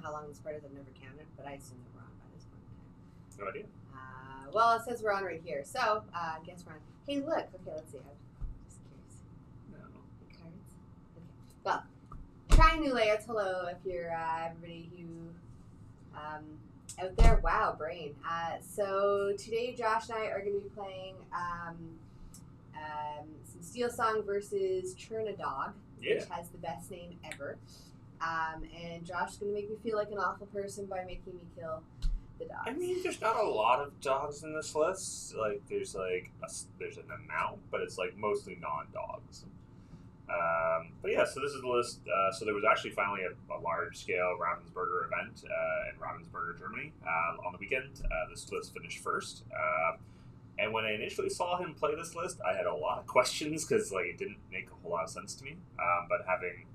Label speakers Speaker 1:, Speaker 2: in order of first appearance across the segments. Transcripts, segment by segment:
Speaker 1: how long this part is. I've never counted, but I assume that we're on by this point in time.
Speaker 2: No idea.
Speaker 1: Well, it says we're on right here. So, I guess we're on. Hey, look. Okay, let's see. I'm just curious.
Speaker 2: No.
Speaker 1: The cards? Okay. Well, trying new layouts. Hello, if you're everybody who out there. Wow, brain. So today, Josh and I are going to be playing some Steel Song versus Chernadog, which has the best name ever. And Josh is going to make me feel like an awful person by making me kill the dogs.
Speaker 2: I mean, there's not a lot of dogs in this list. Like, there's an amount, but it's like mostly non-dogs. But yeah, so this is the list. So there was actually finally a large-scale Ravensburger event in Ravensburger, Germany on the weekend. This list finished first. And when I initially saw him play this list, I had a lot of questions because like it didn't make a whole lot of sense to me. But having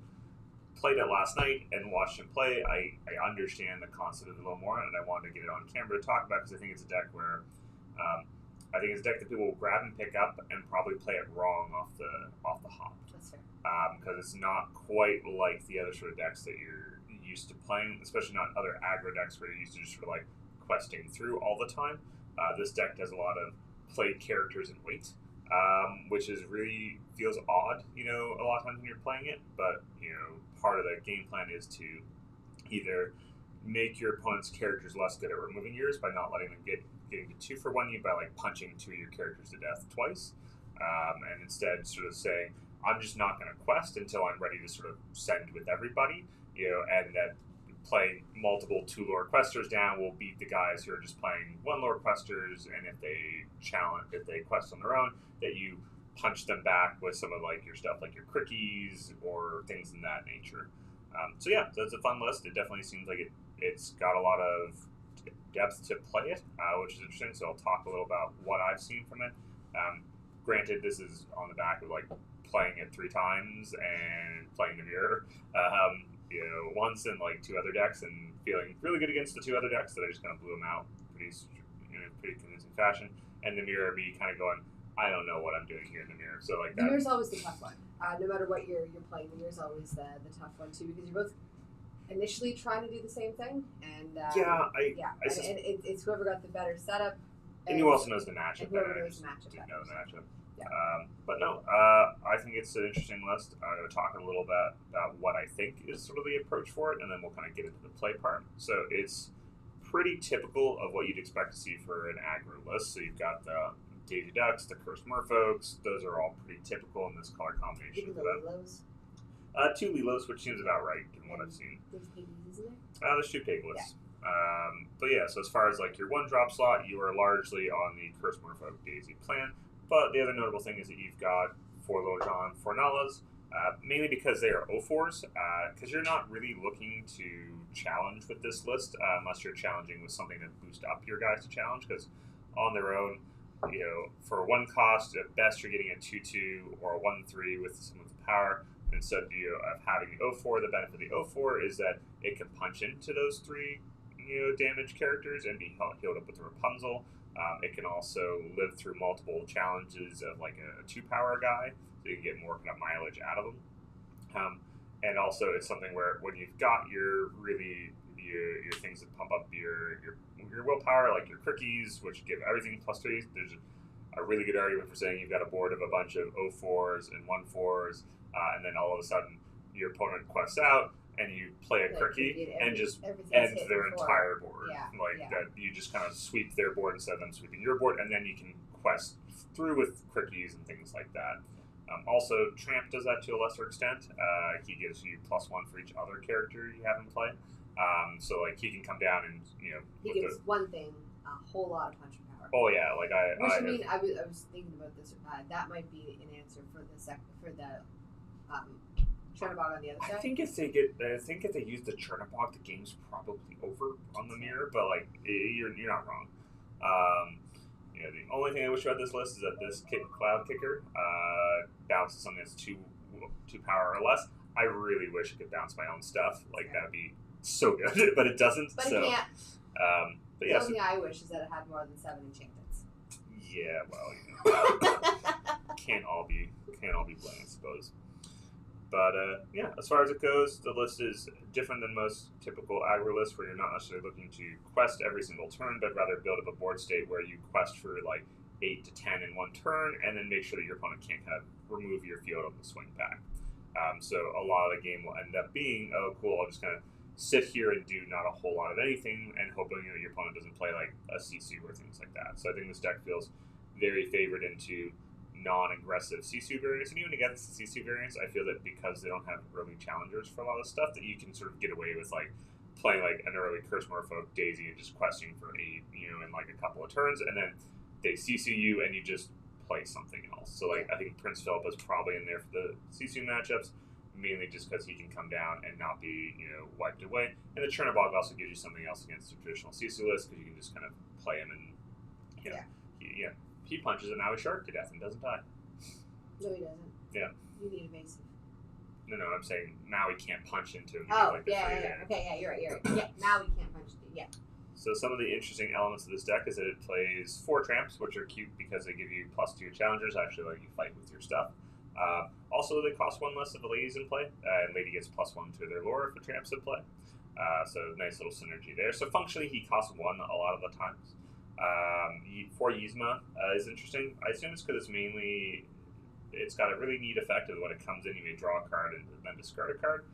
Speaker 2: played it last night and watched him play, I understand the concept of it a little more, and I wanted to get it on camera to talk about because I think it's a deck where I think it's a deck that people will grab and pick up and probably play it wrong off the hop.
Speaker 1: That's fair.
Speaker 2: Because it's not quite like the other sort of decks that you're used to playing, especially not other aggro decks where you're used to just sort of like questing through all the time. This deck does a lot of play characters and wait, which is really feels odd, a lot of times when you're playing it. But part of the game plan is to either make your opponent's characters less good at removing yours by not letting them getting to 2-for-1 you by like punching 2 of your characters to death twice, and instead sort of saying, I'm just not going to quest until I'm ready to sort of send with everybody, and that playing multiple 2 lore questers down will beat the guys who are just playing 1 lore questers, and if they quest on their own, that you punch them back with some of like your stuff like your crickies or things in that nature. So it's a fun list. It definitely seems like it's got a lot of depth to play it, which is interesting. So I'll talk a little about what I've seen from it. Granted, this is on the back of like playing it 3 times and playing the mirror once in like 2 other decks and feeling really good against the 2 other decks that I just kind of blew them out pretty convincing fashion. And the mirror, me kind of going, I don't know what I'm doing here in the mirror. So like that.
Speaker 1: The mirror's always the tough one. No matter what you're playing, the mirror's always the tough one too, because you're both initially trying to do the same thing, and it's whoever got the better setup.
Speaker 2: And who also knows the matchup better.
Speaker 1: Whoever knows the matchup better.
Speaker 2: Know the matchup.
Speaker 1: Yeah.
Speaker 2: But no, I think it's an interesting list. I'm going to talk a little bit about what I think is sort of the approach for it, and then we'll kind of get into the play part. So it's pretty typical of what you'd expect to see for an aggro list. So you've got the Daisy Ducks, the Cursed Merfolks. Those are all pretty typical in this color combination.
Speaker 1: Even the Lilos?
Speaker 2: 2 Lilos, which seems about right, given what I've seen.
Speaker 1: There's Piggies, isn't there?
Speaker 2: There's 2 Piglets. Yeah. But yeah, so as far as like your 1-drop slot, you are largely on the Cursed Merfolk Daisy plan. But the other notable thing is that you've got 4 Lojan, 4 Nalas, mainly because they are O4s, because you're not really looking to challenge with this list unless you're challenging with something to boost up your guys to challenge, because on their own, for 1 cost, at best you're getting a 2/2 or a 1/3 with some of the power. Instead of having the O4, the benefit of the O4 is that it can punch into those 3 damage characters and be healed up with the Rapunzel. It can also live through multiple challenges of like a 2-power guy, so you can get more kind of mileage out of them. And also it's something where when you've got your things that pump up your willpower, like your crickies, which give everything +3, there's a really good argument for saying you've got a board of a bunch of O4s and 1/4s, and then all of a sudden your opponent quests out and you play a crickie and just ends their entire board. That you just kind of sweep their board instead of them sweeping your board, and then you can quest through with crickies and things like that. Also, Tramp does that to a lesser extent. He gives you +1 for each other character you have in play. So like he can come down and
Speaker 1: he gives one thing a whole lot of punching power.
Speaker 2: Oh yeah, like I
Speaker 1: was thinking about this. That might be an answer for the Chernabog on the other side.
Speaker 2: I think if they use the Chernabog, the game's probably over on the mirror. But like you're not wrong. The only thing I wish about this list is that this Cloud Kicker bounces something that's 2 power or less. I really wish it could bounce my own stuff. Like that'd be so good, but it doesn't.
Speaker 1: But
Speaker 2: so,
Speaker 1: it can't.
Speaker 2: But
Speaker 1: the only thing I wish is that it had more than 7 enchantments.
Speaker 2: Yeah, well, can't all be blamed, I suppose. But yeah, as far as it goes, the list is different than most typical aggro lists, where you're not necessarily looking to quest every single turn, but rather build up a board state where you quest for like 8 to 10 in one turn, and then make sure that your opponent can't kind of remove your field on the swing back. So a lot of the game will end up being, oh cool, I'll just kind of sit here and do not a whole lot of anything, and hoping your opponent doesn't play like a Sisu or things like that. So I think this deck feels very favored into non-aggressive Sisu variants, and even against the Sisu variants, I feel that because they don't have early challengers for a lot of stuff, that you can sort of get away with like playing like an early Curse Merfolk Daisy and just questing for 8, in like a couple of turns, and then they Sisu you and you just play something else. So like I think Prince Philip is probably in there for the Sisu matchups, mainly just because he can come down and not be wiped away. And the Chernadog also gives you something else against the traditional Sisu list, because you can just kind of play him and he punches an Maui shark to death and doesn't die.
Speaker 1: No, he doesn't.
Speaker 2: Yeah.
Speaker 1: You need evasive.
Speaker 2: No, I'm saying Maui can't punch into him.
Speaker 1: Okay, yeah, you're right. Yeah, Maui can't punch into yeah.
Speaker 2: So some of the interesting elements of this deck is that it plays 4 tramps, which are cute because they give you +2 challengers, actually let you fight with your stuff. Also, they cost 1 less if a lady's in play, and lady gets +1 to their lore if a tramp's in play. So nice little synergy there. So functionally, he costs 1 a lot of the times. For Yzma is interesting. I assume it's because it's got a really neat effect of when it comes in, you may draw a card and then discard a card.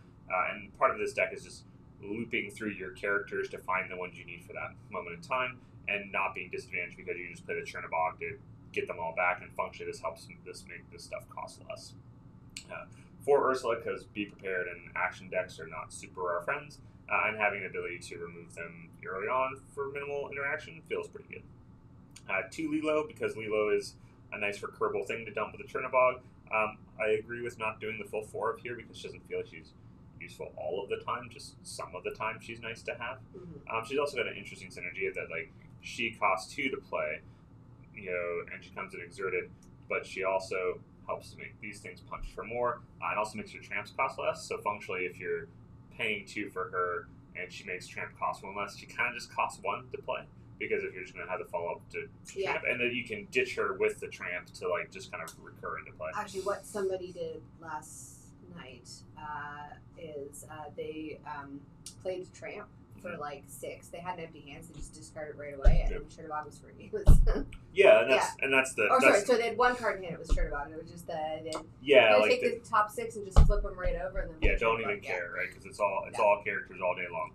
Speaker 2: And part of this deck is just looping through your characters to find the ones you need for that moment in time, and not being disadvantaged because you just play the Chernabog to get them all back, and functionally this helps make this stuff cost less. For Ursula, because Be Prepared and action decks are not super our friends, and having the ability to remove them early on for minimal interaction feels pretty good. 2 Lilo, because Lilo is a nice recurable thing to dump with a Chernabog. I agree with not doing the full 4 of here, because she doesn't feel like she's useful all of the time, just some of the time she's nice to have. She's also got an interesting synergy that like she costs 2 to play, and she comes in exerted, but she also helps to make these things punch for more, and also makes your tramps cost less. So functionally, if you're paying 2 for her and she makes tramp cost 1 less, she kind of just costs 1 to play, because if you're just going to have the follow up to tramp, and then you can ditch her with the tramp to like just kind of recur into play.
Speaker 1: Actually, what somebody did last night is they played tramp for like 6. They had an empty hand, so they just discarded it right away, and Chernadog was free. So they had 1 card in hand. It was Chernadog, and it was just take the top 6 and just flip them right over, and then
Speaker 2: don't even care, right? Because it's all characters all day long,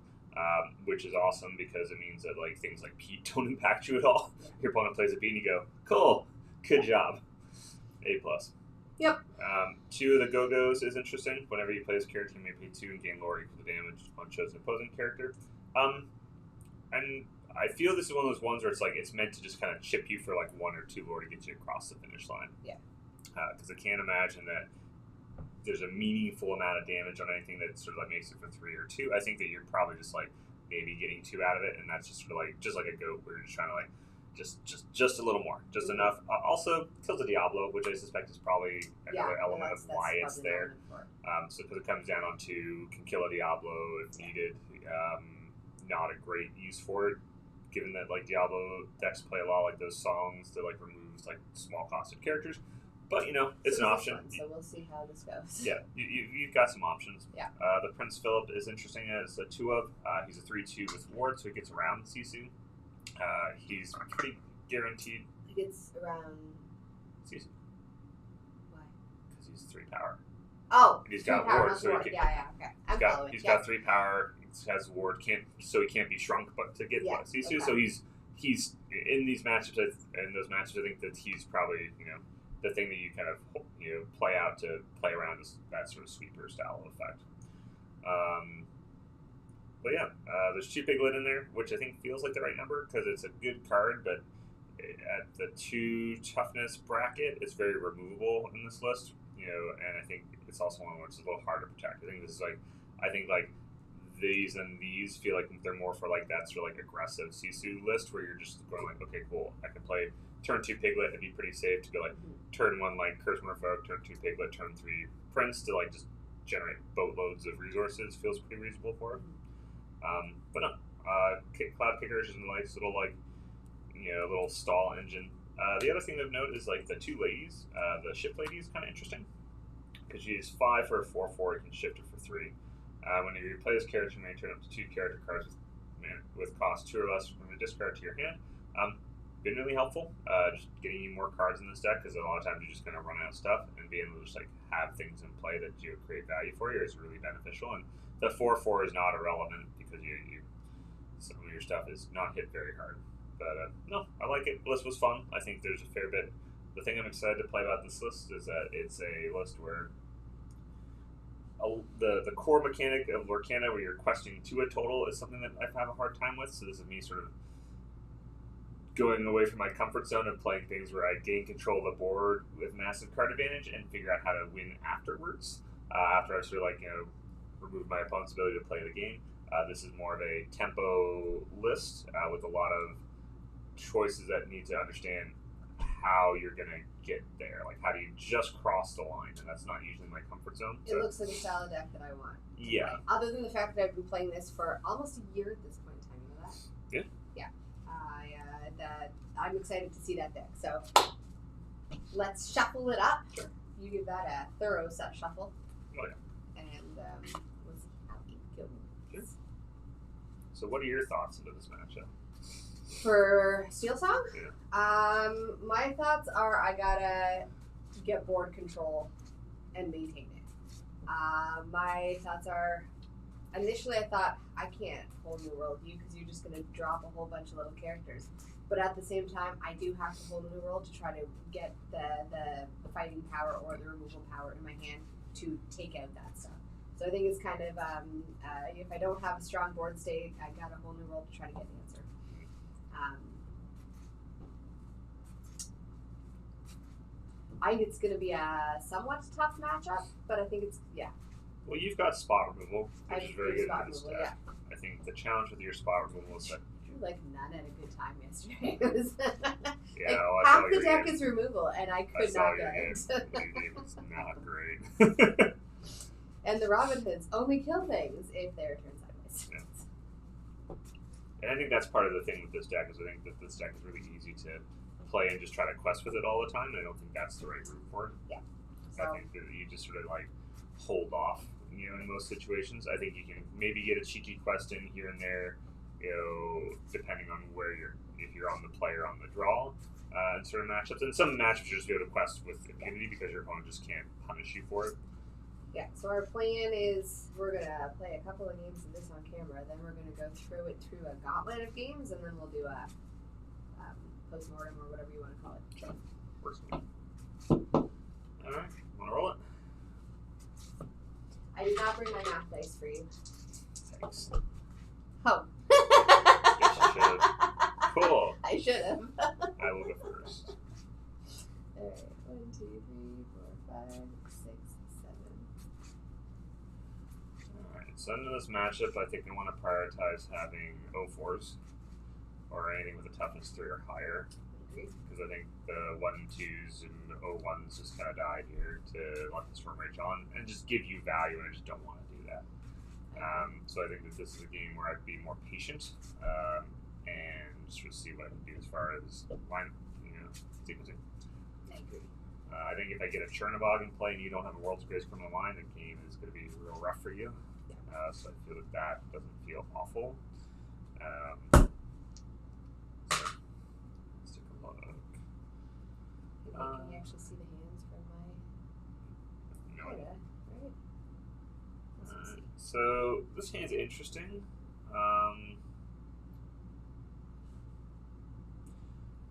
Speaker 2: which is awesome, because it means that like things like Pete don't impact you at all. Your opponent plays a Pete, and you go, cool, good job, A+.
Speaker 1: Yep.
Speaker 2: 2 of the Go-Go's is interesting. Whenever you play this character, you may pay 2 and gain lore equal to damage on chosen opposing character. And I feel this is one of those ones where it's meant to just kind of chip you for like 1 or 2 lore to get you across the finish line.
Speaker 1: Yeah.
Speaker 2: Because I can't imagine that there's a meaningful amount of damage on anything that sort of like makes it for 3 or 2. I think that you're probably just like maybe getting 2 out of it, and that's just sort of like a goat where you're just trying to like just a little more, just enough. Also, kills a Diablo, which I suspect is probably another element of why it's there. So because it comes down onto can kill a Diablo if needed. Not a great use for it, given that like Diablo decks play a lot like those songs that like removes like small costed characters. But it's an option.
Speaker 1: So we'll see how this goes.
Speaker 2: Yeah, you've got some options.
Speaker 1: Yeah.
Speaker 2: The Prince Philip is interesting as a 2 of. He's a 3/2 with ward, so he gets around Sisu. He's pretty guaranteed.
Speaker 1: He gets around
Speaker 2: Sisu.
Speaker 1: Why?
Speaker 2: Because he's 3 power.
Speaker 1: Oh,
Speaker 2: and he's got ward, so
Speaker 1: okay.
Speaker 2: He's got 3 power. He has ward, he can't be shrunk, but to get Sisu. Okay. So he's in these matchups. In those matches, I think that he's probably the thing that you kind of play out to play around is that sort of sweeper style effect. But yeah, there's 2 Piglet in there, which I think feels like the right number because it's a good card, but at the 2 toughness bracket, it's very removable in this list, and I think it's also one where it's a little hard to protect. I think this is like these and these feel like they're more for like that sort of like aggressive Sisu list where you're just going like, okay, cool, I can play turn 2 Piglet and be pretty safe to go like turn 1 like Curse Merfolk, turn 2 Piglet, turn 3 Prince to like just generate boatloads of resources feels pretty reasonable for it. But no, Cloud Kicker is just a nice little like little stall engine. The other thing of note is like the 2 ladies, the ship lady is kind of interesting. because you use 5 for a 4/4, you can shift it for 3. When you play this character, you may turn up to 2 character cards with cost 2 or less from the discard to your hand. Been really helpful, just getting you more cards in this deck, because a lot of times you're just going to run out of stuff, and being able to just like have things in play that do create value for you is really beneficial. And the 4/4 is not irrelevant because you some of your stuff is not hit very hard. But no, I like it. The list was fun. I think there's a fair bit. The thing I'm excited to play about this list is that it's a list where the core mechanic of Lorcana, where you're questing to a total, is something that I have a hard time with. So this is me sort of going away from my comfort zone of playing things where I gain control of the board with massive card advantage and figure out how to win afterwards. After I sort of remove my opponent's ability to play the game. This is more of a tempo list with a lot of choices that need to understand how you're going to get there. Like, how do you just cross the line? And that's not usually my comfort zone.
Speaker 1: It looks like a style of deck that I want.
Speaker 2: Yeah.
Speaker 1: Other than the fact that I've been playing this for almost a year at this point in time. You know that?
Speaker 2: Yeah.
Speaker 1: Yeah. I'm excited to see that deck. So let's shuffle it up.
Speaker 2: Sure.
Speaker 1: You give that a thorough set shuffle.
Speaker 2: Oh, yeah.
Speaker 1: And we'll see how it goes.
Speaker 2: Sure. So what are your thoughts into this matchup?
Speaker 1: For Steel Song?
Speaker 2: Yeah.
Speaker 1: My thoughts are I gotta get board control and maintain it. My thoughts are, initially I thought, I can't hold New World you because you're just gonna drop a whole bunch of little characters. But at the same time, I do have to hold New World to try to get the fighting power or the removal power in my hand to take out that stuff. So I think it's kind of, if I don't have a strong board state, I got a whole New World to try to get the answer. I think it's going to be a somewhat tough matchup, but I think it's, yeah.
Speaker 2: Well, you've got spot removal, which is very good in this deck.
Speaker 1: Yeah.
Speaker 2: I think the challenge with your spot removal is that
Speaker 1: like none at a good time yesterday.
Speaker 2: Yeah,
Speaker 1: like, half the deck is removal, and I could not get it.
Speaker 2: It was not great.
Speaker 1: And the Robin Hoods only kill things if they're turned sideways.
Speaker 2: Yeah. And I think that's part of the thing with this deck, is I think that this deck is really easy to play and just try to quest with it all the time. And I don't think that's the right route for it.
Speaker 1: Yeah.
Speaker 2: So I think that you just sort of like hold off, in most situations. I think you can maybe get a cheeky quest in here and there, depending on where if you're on the play or on the draw in certain matchups. And some matchups you just go to quest with impunity because your opponent just can't punish you for it.
Speaker 1: Yeah, so our plan is we're going to play a couple of games of this on camera, then we're going to go through it through a gauntlet of games, and then we'll do a post-mortem or whatever you want to call it.
Speaker 2: Sure. Works for me. Alright, want to roll it?
Speaker 1: I did not bring my math dice for you.
Speaker 2: Thanks.
Speaker 1: Oh.
Speaker 2: Yes, you should have. Cool.
Speaker 1: I should have.
Speaker 2: I will go first.
Speaker 1: Alright, 1, 2, 3, 4, 5, 6, 7.
Speaker 2: Alright, so into this matchup, I think I want to prioritize having 0-4s or anything with a toughness 3 or higher. Because I think the 1-2s and 0-1s just kind of died here to let the Storm Rage on and just give you value, and I just don't want to do that. So I think that this is a game where I'd be more patient and just see what I can do as far as line, sequencing.
Speaker 1: I agree.
Speaker 2: I think if I get a Chernadog in play and you don't have a World's Greatest Criminal Mind, the game is going to be real rough for you. Yeah. So I feel that doesn't feel awful. So let's take a look.
Speaker 1: Can you actually see the hands from my...
Speaker 2: No idea.
Speaker 1: Right?
Speaker 2: So this hand's interesting.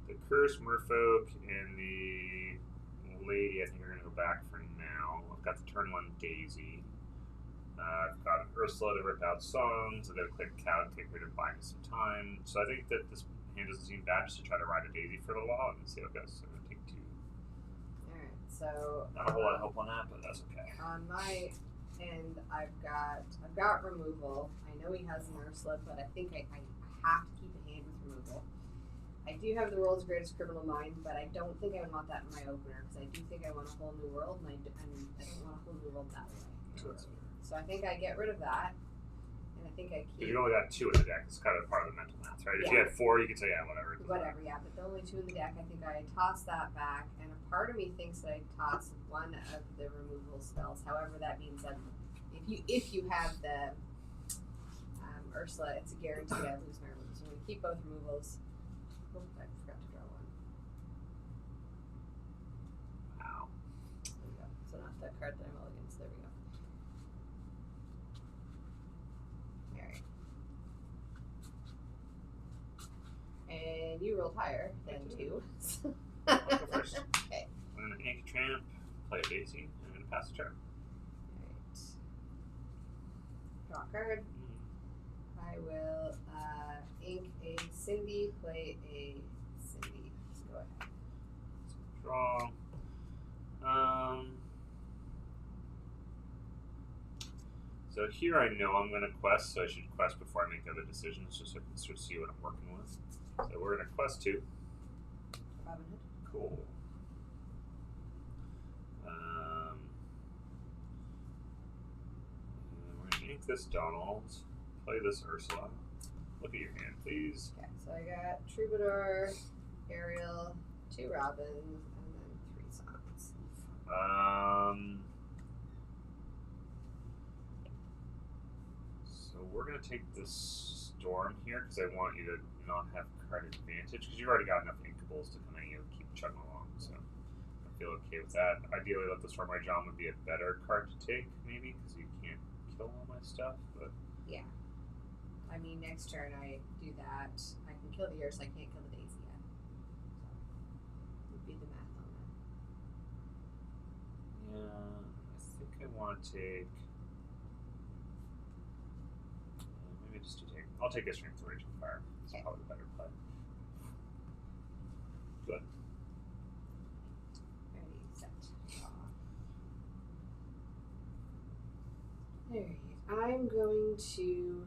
Speaker 2: The Cursed Merfolk and the Lady, I think, are going to go back for now. I've got the turn 1 Daisy. I've got Ursula to rip out songs. I've got a quick cow to take her to buy me some time. So I think that this hand doesn't seem bad, just to try to ride a Daisy for a little while and see how it goes. So I'm going to take 2.
Speaker 1: Alright, so...
Speaker 2: Not a whole lot of help on that, but that's okay.
Speaker 1: On my end, I've got removal. I know he has an Ursula, but I think I have to keep a hand with removal. I do have the World's Greatest Criminal Mind, but I don't think I would want that in my opener, because I do think I want a whole new world, and I don't want a whole new world that way. So I think I get rid of that, and I think I keep...
Speaker 2: You've only got 2 in the deck. It's kind of part of the mental math, Right? If
Speaker 1: Yeah.
Speaker 2: you had 4, you could say, yeah, whatever.
Speaker 1: Whatever, yeah. But the only 2 in the deck, I think I tossed that back, and a part of me thinks that I tossed one of the removal spells. However, that means that if you have the Ursula, it's a guarantee I lose my removals. I'm going to keep both removals. Oh, I forgot to draw one.
Speaker 2: Wow.
Speaker 1: There we go. So not that card that I'm all against. There we go. Alright. And you rolled higher than 2.
Speaker 2: I'll go first.
Speaker 1: Okay.
Speaker 2: I'm going to ink tramp, play a Daisy, and I'm going to pass the turn.
Speaker 1: Alright. Draw a card. I will ink a Cindy, play a Cindy. Go ahead.
Speaker 2: Draw. So here I know I'm going to quest, so I should quest before I make other decisions, just so I can sort of see what I'm working with. So we're going to quest 2.
Speaker 1: Robin Hood.
Speaker 2: Cool. We're going to ink this Donald, play this Ursula. Look at your hand, please.
Speaker 1: Okay, so I got Troubadour, Ariel, 2 Robins, and then 3 Sons.
Speaker 2: So we're going to take this Storm here because I want you to not have card advantage because you've already got enough inkables to kind of keep chugging along. So I feel okay with that. Ideally, let the Storm Rage on would be a better card to take, maybe, because you can't kill all my stuff. But
Speaker 1: Yeah. I mean, next turn I do that. I can kill the Ursula, I can't kill the Daisy yet. So, would be the math on that.
Speaker 2: yeah, I think I want to take. Maybe just to take. I'll take a Strength of Rage and Fire. It's
Speaker 1: Okay.
Speaker 2: probably the better play. Good.
Speaker 1: Ready, set, draw. Alright, I'm going to.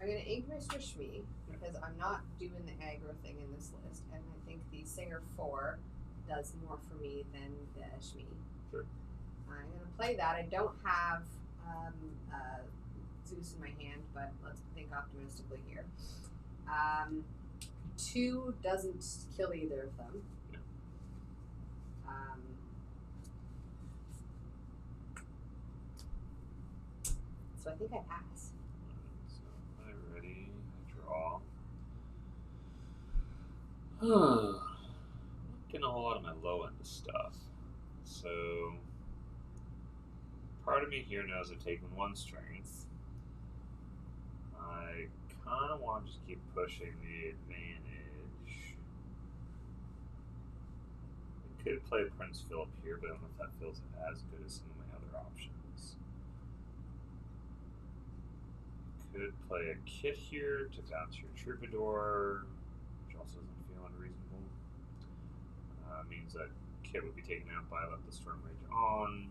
Speaker 1: I'm going to ink my Swishmi because I'm not doing the aggro thing in this list, and I think the Singer 4 does more for me than the Shmi.
Speaker 2: Sure.
Speaker 1: I'm going to play that. I don't have Zeus in my hand, but let's think optimistically here. 2 doesn't kill either of them.
Speaker 2: Yeah.
Speaker 1: So I think I pass.
Speaker 2: So I'm ready. I draw. Not getting a whole lot of my low end of stuff. So part of me here knows I've taken 1 strength. I kind of want to just keep pushing the advantage. I could play Prince Philip here, but I don't know if that feels as good as some of my other options. Could play a Kit here to bounce your Troubadour, which also doesn't feel unreasonable. Means that Kit would be taken out by Let the Storm Rage on.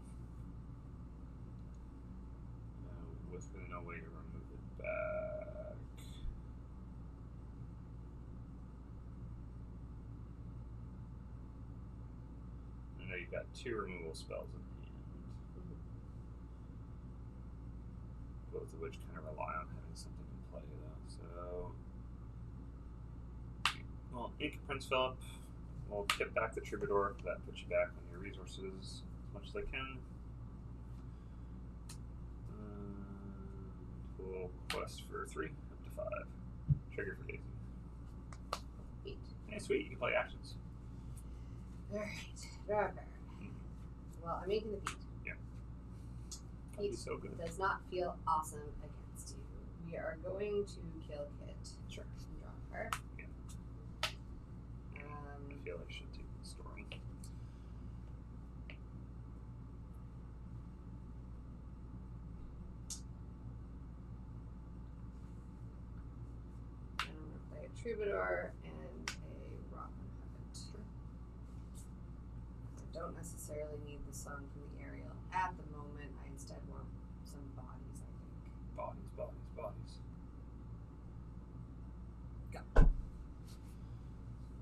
Speaker 2: With no way to remove it back. I know you've got 2 removal spells in hand. Both of which kind of rely on having something in play, though. So, well, ink Prince Philip. We'll get back the Troubadour. That puts you back on your resources as much as I can. We'll quest for 3, up to 5. Trigger for Daisy.
Speaker 1: 8.
Speaker 2: Hey, sweet. You can play actions.
Speaker 1: Alright, draw a card. Well, I'm making the Pete.
Speaker 2: Yeah. That'd be
Speaker 1: Pete
Speaker 2: so good.
Speaker 1: does not feel awesome against you. We are going to kill Kit.
Speaker 2: Sure.
Speaker 1: Draw a card.
Speaker 2: Yeah. I feel I should take the story.
Speaker 1: And I'm going to play a Troubadour and a Robin Hood.
Speaker 2: Sure.
Speaker 1: I don't necessarily need the song from the Ariel at the moment. I instead want some bodies, I think.
Speaker 2: Bodies, bodies, bodies.
Speaker 1: Go.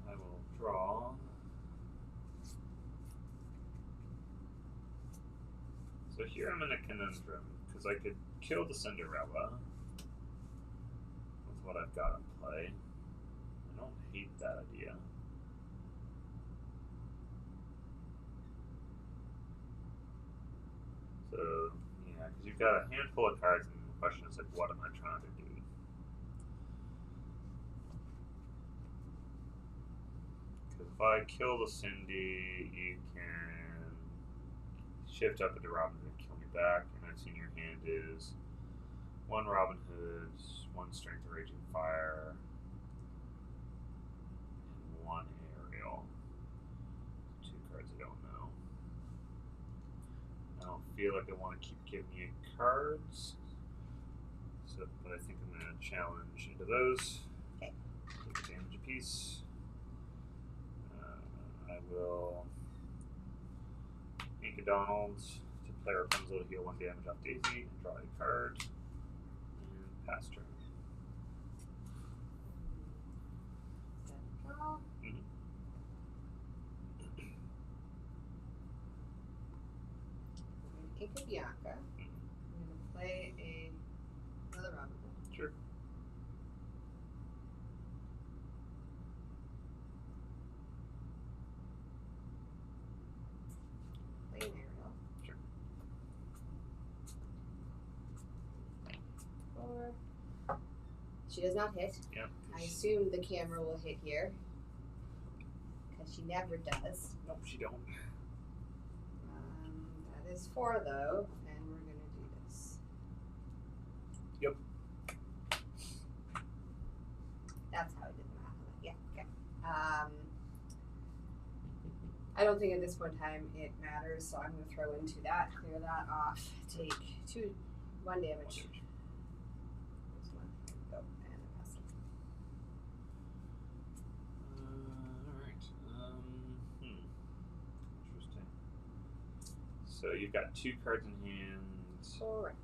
Speaker 2: I will draw. So here I'm in a conundrum, because I could kill the Cinderella with what I've got in play. I don't hate that idea. So, yeah, because you've got a handful of cards, and the question is, like, what am I trying to do? Because if I kill the Cindy, you can shift up into Robin Hood and kill me back. And I've seen your hand is 1 Robin Hood, 1 Strength of Raging Fire, and 1 Aerial. 2 cards I don't know. I don't feel like I want to keep giving you cards. So, but I think I'm going to challenge into those.
Speaker 1: Okay.
Speaker 2: Take a damage apiece. I will ink a Donald to play Rapunzel to heal 1 damage off Daisy and draw a card. And pass turn.
Speaker 1: Draw.
Speaker 2: Mm-hmm.
Speaker 1: I'm going to ink a Bianca. I'm going to play another Robin Hood.
Speaker 2: Sure.
Speaker 1: Play an Aerial.
Speaker 2: Sure.
Speaker 1: 4. She does not hit.
Speaker 2: Yeah.
Speaker 1: I assume the camera will hit here. Because she never does.
Speaker 2: Nope, she don't.
Speaker 1: That is 4 though, and we're going to do this.
Speaker 2: Yep.
Speaker 1: That's how I did the math. Yeah, okay. I don't think at this point in time it matters, so I'm going to throw into that, clear that off, take 1 damage. This one. Go, and I pass it.
Speaker 2: Alright. Interesting. So you've got 2 cards in hand.
Speaker 1: Correct.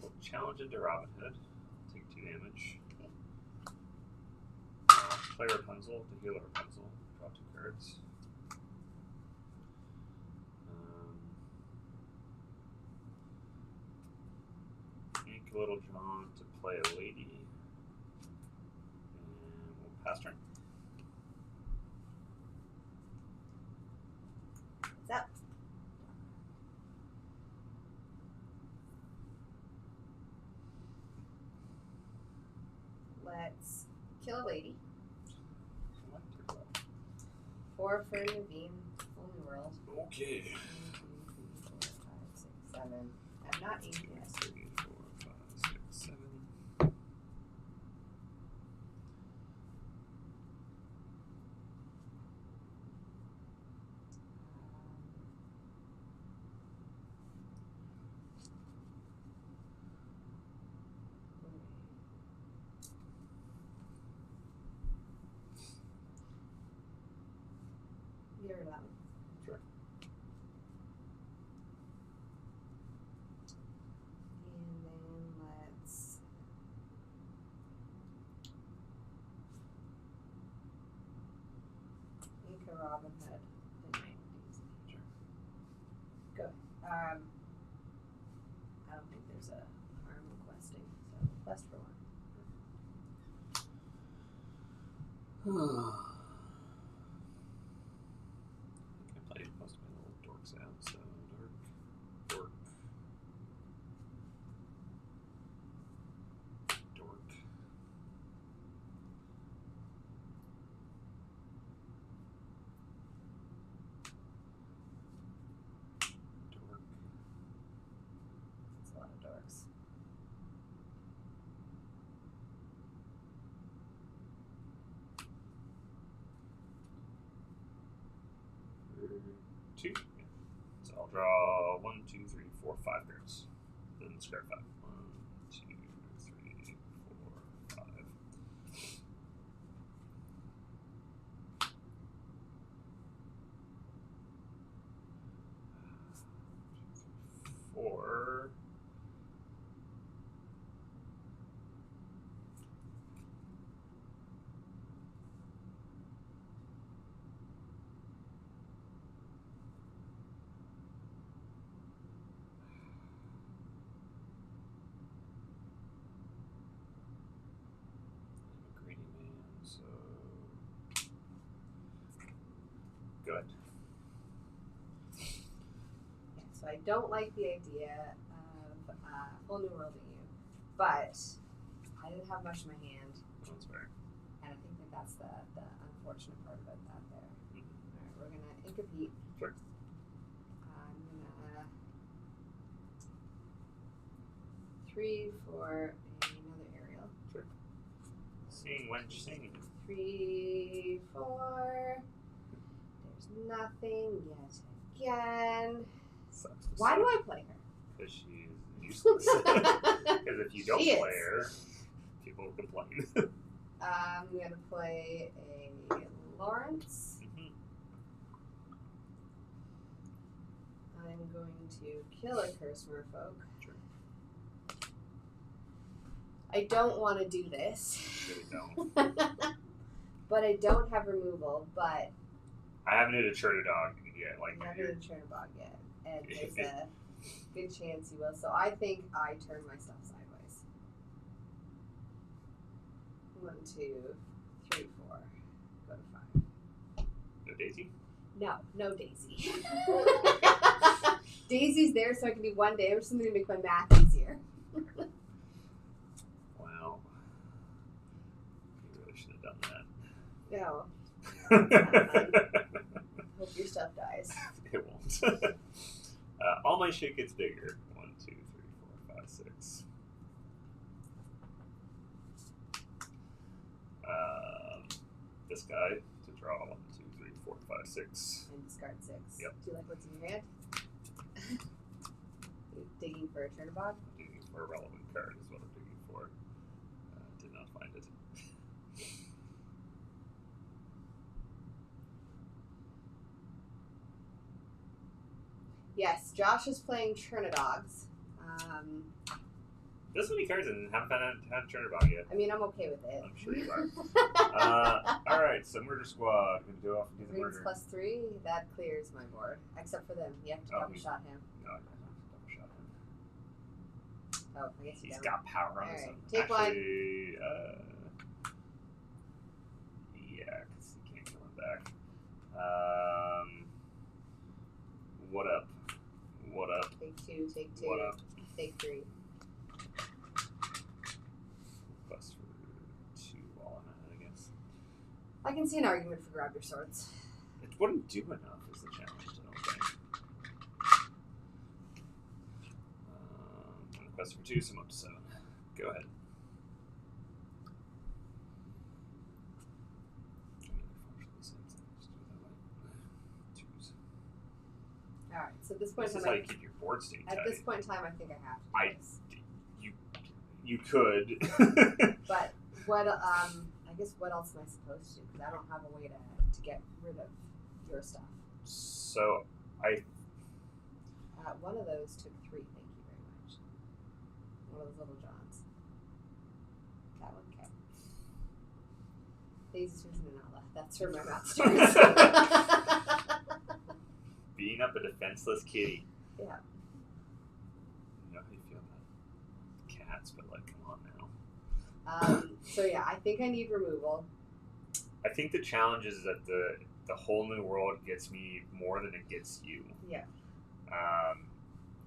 Speaker 2: We'll challenge into Robin Hood. Take 2 damage. Play Rapunzel to heal Rapunzel. Draw 2 cards. Ink a Little John to play a lady. And we'll pass turn.
Speaker 1: What's up? Let's kill a lady. 4 for Naveen, Only World.
Speaker 2: Okay.
Speaker 1: 1, 2, 3, 4, 5, 6, 7. I'm not inked yet.
Speaker 2: 3, 4, 5, 6, 7.
Speaker 1: Get rid of that one.
Speaker 2: Sure.
Speaker 1: And then let's ink a Robin Hood and Daisy.
Speaker 2: Sure.
Speaker 1: Go. I don't think there's a harm in questing, so quest for 1.
Speaker 2: I played most of my little dorks out, so dork.
Speaker 1: It's a lot of dorks.
Speaker 2: Two. Yeah. So I'll draw 1, 2, 3, 4, 5 cards. Then discard 5. 1, 2, 3, 4, 5. 4. Go ahead.
Speaker 1: Yeah, so I don't like the idea of whole new worlding you, but I didn't have much in my hand,
Speaker 2: That's fair.
Speaker 1: and I think that's the unfortunate part about that there.
Speaker 2: Mm-hmm.
Speaker 1: All right, we're gonna incompete.
Speaker 2: Sure.
Speaker 1: I'm gonna 3 for another aerial.
Speaker 2: Sure. Seeing wench singing.
Speaker 1: 3, 4. There's nothing yet again.
Speaker 2: Sucks to
Speaker 1: Why
Speaker 2: suck.
Speaker 1: do I play her?
Speaker 2: Because she's useless. Because if you don't
Speaker 1: She
Speaker 2: play
Speaker 1: is.
Speaker 2: her, people will complain.
Speaker 1: I'm gonna play a Lawrence.
Speaker 2: Mhm.
Speaker 1: I'm going to kill a curse merfolk.
Speaker 2: Sure.
Speaker 1: I don't want to do this.
Speaker 2: Really don't.
Speaker 1: But I don't have removal, but
Speaker 2: I haven't hit a Chernadog yet. Like,
Speaker 1: I haven't
Speaker 2: you're-
Speaker 1: hit a Chernabog yet. And there's a good chance you will. So I think I turn my stuff sideways. 1, 2, 3, 4. Go to 5.
Speaker 2: no Daisy.
Speaker 1: No Daisy. Daisy's there so I can do 1 damage, so I'm going to make my math easier.
Speaker 2: Wow. You really should have done
Speaker 1: No.
Speaker 2: that.
Speaker 1: Hope your stuff dies.
Speaker 2: It won't. All my shit gets bigger. 1, 2, 3, 4, 5, 6. This guy to draw 1, 2, 3, 4, 5, 6.
Speaker 1: And discard 6.
Speaker 2: Yep.
Speaker 1: Do you like what's in your hand? You're digging for a Chernabog?
Speaker 2: I'm digging for a relevant card is what I'm digging for. Did not find it.
Speaker 1: Yes, Josh is playing Chernadogs.
Speaker 2: There's so many cards and haven't had Chernadog yet.
Speaker 1: I mean, I'm okay with it.
Speaker 2: I'm sure you are. Alright, so Murder Squad. Gonna go off and do the
Speaker 1: Greens
Speaker 2: murder.
Speaker 1: +3, that clears my board. Except for them. You have to
Speaker 2: Oh,
Speaker 1: double shot him.
Speaker 2: No, I don't have to double shot him.
Speaker 1: Oh, I guess you
Speaker 2: He's
Speaker 1: don't.
Speaker 2: got power on
Speaker 1: Alright,
Speaker 2: him.
Speaker 1: take one.
Speaker 2: Actually, yeah, because you can't kill him back. What up? What up?
Speaker 1: Take 2, take 2.
Speaker 2: What up?
Speaker 1: Take 3.
Speaker 2: Plus for 2 all in it, I guess.
Speaker 1: I can see an argument for grab your swords.
Speaker 2: It wouldn't do enough is the challenge, I don't think. Quest for 2, so I'm up to 7. Go ahead. I mean, functionally the same thing. Just do it that way. 2s.
Speaker 1: Alright, so at this point
Speaker 2: This
Speaker 1: in
Speaker 2: is
Speaker 1: time,
Speaker 2: how you keep your board state
Speaker 1: at
Speaker 2: tight.
Speaker 1: this point in time, I think I have to do this.
Speaker 2: You could.
Speaker 1: But what, I guess what else am I supposed to do? Because I don't have a way to get rid of your stuff.
Speaker 2: So,
Speaker 1: One of those took 3, thank you very much. One of those little Johns. That one, okay. Daisy Swings and Anala. That's for my masters.
Speaker 2: being up a defenseless kitty.
Speaker 1: Yeah.
Speaker 2: You know how you feel about cats, but like, come on now.
Speaker 1: So yeah, I think I need removal.
Speaker 2: I think the challenge is that the whole new world gets me more than it gets you.
Speaker 1: Yeah.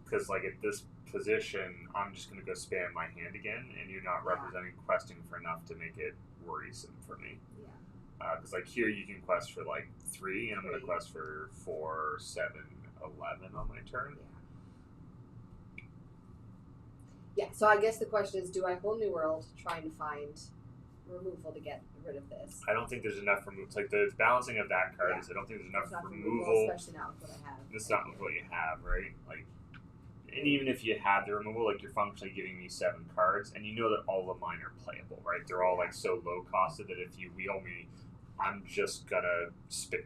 Speaker 2: Because like at this position, I'm just gonna go spam my hand again, and you're not representing questing for enough to make it worrisome for me.
Speaker 1: Yeah.
Speaker 2: Because like here you can quest for like 3, and I'm gonna
Speaker 1: 3.
Speaker 2: quest for 4, 7, 11 on my turn.
Speaker 1: Yeah. Yeah. So I guess the question is, do I whole new world trying to find removal to get rid of this?
Speaker 2: I don't think there's enough removal. It's like the balancing of that card
Speaker 1: Yeah.
Speaker 2: is I don't think there's enough
Speaker 1: It's not
Speaker 2: removal.
Speaker 1: especially not with what I have.
Speaker 2: It's not with what you have, right? Like, and even if you had the removal, like you're functionally giving me 7 cards, and you know that all of mine are playable, right? They're all like so low costed that if you wheel me, I'm just gonna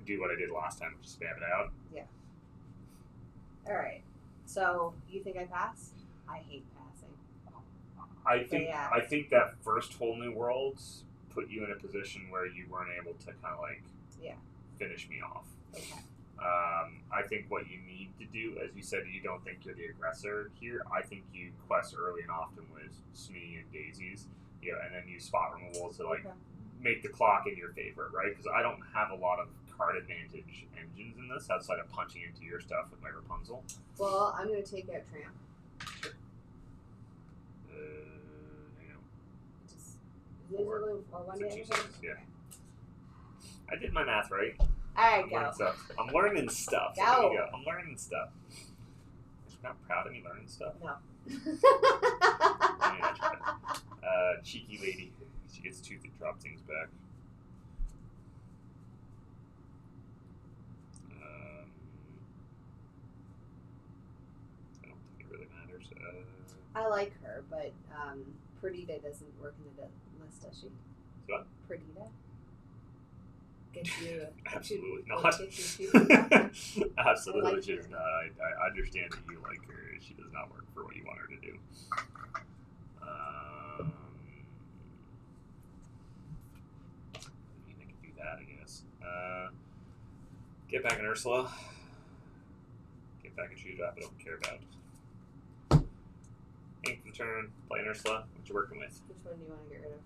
Speaker 2: do what I did last time, just spam it out.
Speaker 1: Yeah. All right. So you think I pass? I hate passing.
Speaker 2: I think that first whole new world put you in a position where you weren't able to kind of like finish me off.
Speaker 1: Okay.
Speaker 2: I think what you need to do, as you said, you don't think you're the aggressor here. I think you quest early and often with Smee and Daisies, and then you spot removal to like make the clock in your favor, right? Because I don't have a lot of card advantage engines in this outside of punching into your stuff with my Rapunzel.
Speaker 1: Well, I'm going to take out Tramp.
Speaker 2: Sure. Hang on.
Speaker 1: Just
Speaker 2: Four.
Speaker 1: one
Speaker 2: So
Speaker 1: day.
Speaker 2: 2 6, yeah. I did my math right.
Speaker 1: Alright,
Speaker 2: I'm
Speaker 1: go.
Speaker 2: learning stuff. I'm learning stuff. So
Speaker 1: Go.
Speaker 2: there you go. I'm learning stuff. You're not proud of me learning stuff?
Speaker 1: No.
Speaker 2: I mean, I tried. Cheeky lady. She gets 2 drop things back. I don't think it really matters.
Speaker 1: I like her, but Perdita doesn't work in the list, does she?
Speaker 2: What?
Speaker 1: Perdita? Gets you.
Speaker 2: Absolutely
Speaker 1: will
Speaker 2: not.
Speaker 1: get you to-
Speaker 2: Absolutely
Speaker 1: I like
Speaker 2: she does
Speaker 1: her.
Speaker 2: not. I understand that you like her. She does not work for what you want her to do. I mean, I can do that, I guess. Get back in Ursula. Get back in Chernadog, I don't care about. Ink for the turn. Play in Ursula. What you working with?
Speaker 1: Which one do you want to get rid of?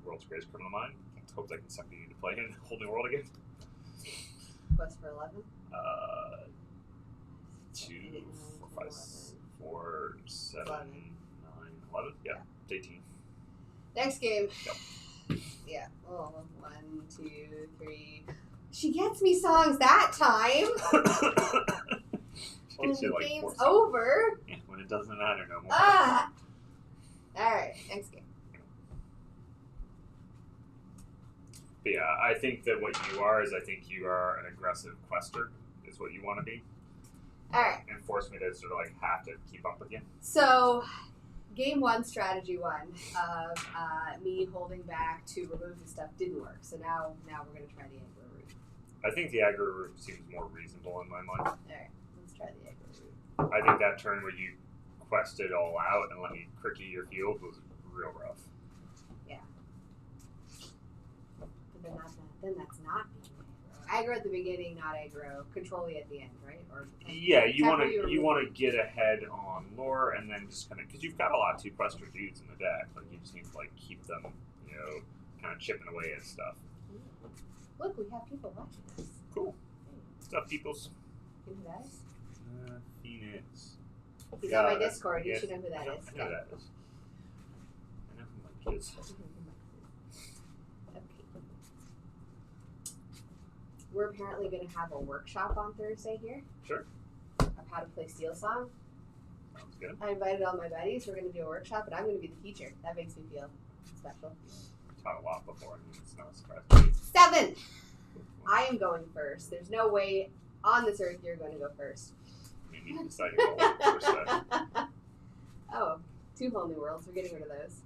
Speaker 2: World's Greatest Criminal Mind. Let's hope I can suck you to play in Whole New World again.
Speaker 1: Quest for 11?
Speaker 2: 2,
Speaker 1: 8,
Speaker 2: 4, 5, 4, 7, 9, 11. Yeah, it's 18.
Speaker 1: Next game.
Speaker 2: Yep.
Speaker 1: Yeah. Oh, 1, 2, 3. She gets me songs that time. When
Speaker 2: Gets you
Speaker 1: the
Speaker 2: like
Speaker 1: game's
Speaker 2: 4
Speaker 1: over.
Speaker 2: Yeah, when it doesn't matter no more.
Speaker 1: Ah. All right. Next game.
Speaker 2: But yeah, I think that what you are is I think you are an aggressive quester is what you want to be.
Speaker 1: All right.
Speaker 2: And force me to sort of like have to keep up with you.
Speaker 1: So, game 1, strategy 1 of me holding back to remove the stuff didn't work. So now we're gonna try the aggro route.
Speaker 2: I think the aggro route seems more reasonable in my mind.
Speaker 1: All right. Let's try the aggro route.
Speaker 2: I think that turn where you quested all out and let me cricky your field was real rough.
Speaker 1: But then that's not being aggro. Aggro at the beginning, not aggro. Control-y at the end, right? Or
Speaker 2: Yeah, you want
Speaker 1: tempo
Speaker 2: to want to get ahead on lore and then just kind of because you've got a lot of 2 quester dudes in the deck, like you just need to like keep them, kind of chipping away at stuff.
Speaker 1: Look, we have people watching us.
Speaker 2: Cool stuff, peoples.
Speaker 1: You know who that is?
Speaker 2: Phoenix.
Speaker 1: He's
Speaker 2: Yeah,
Speaker 1: on my
Speaker 2: that's-
Speaker 1: Discord. You
Speaker 2: yes,
Speaker 1: should know who that
Speaker 2: I know
Speaker 1: is.
Speaker 2: who that is. I know who my kids.
Speaker 1: Okay. We're apparently going to have a workshop on Thursday here
Speaker 2: Sure.
Speaker 1: of how to play Steel Song.
Speaker 2: Sounds good.
Speaker 1: I invited all my buddies. We're going to do a workshop, and I'm going to be the teacher. That makes me feel special.
Speaker 2: Taught a lot before. I mean, it's not a surprise.
Speaker 1: 7! I am going first. There's no way on this earth you're going to go first.
Speaker 2: I mean, you decide to go first.
Speaker 1: Oh, 2 whole new worlds. We're getting rid of those.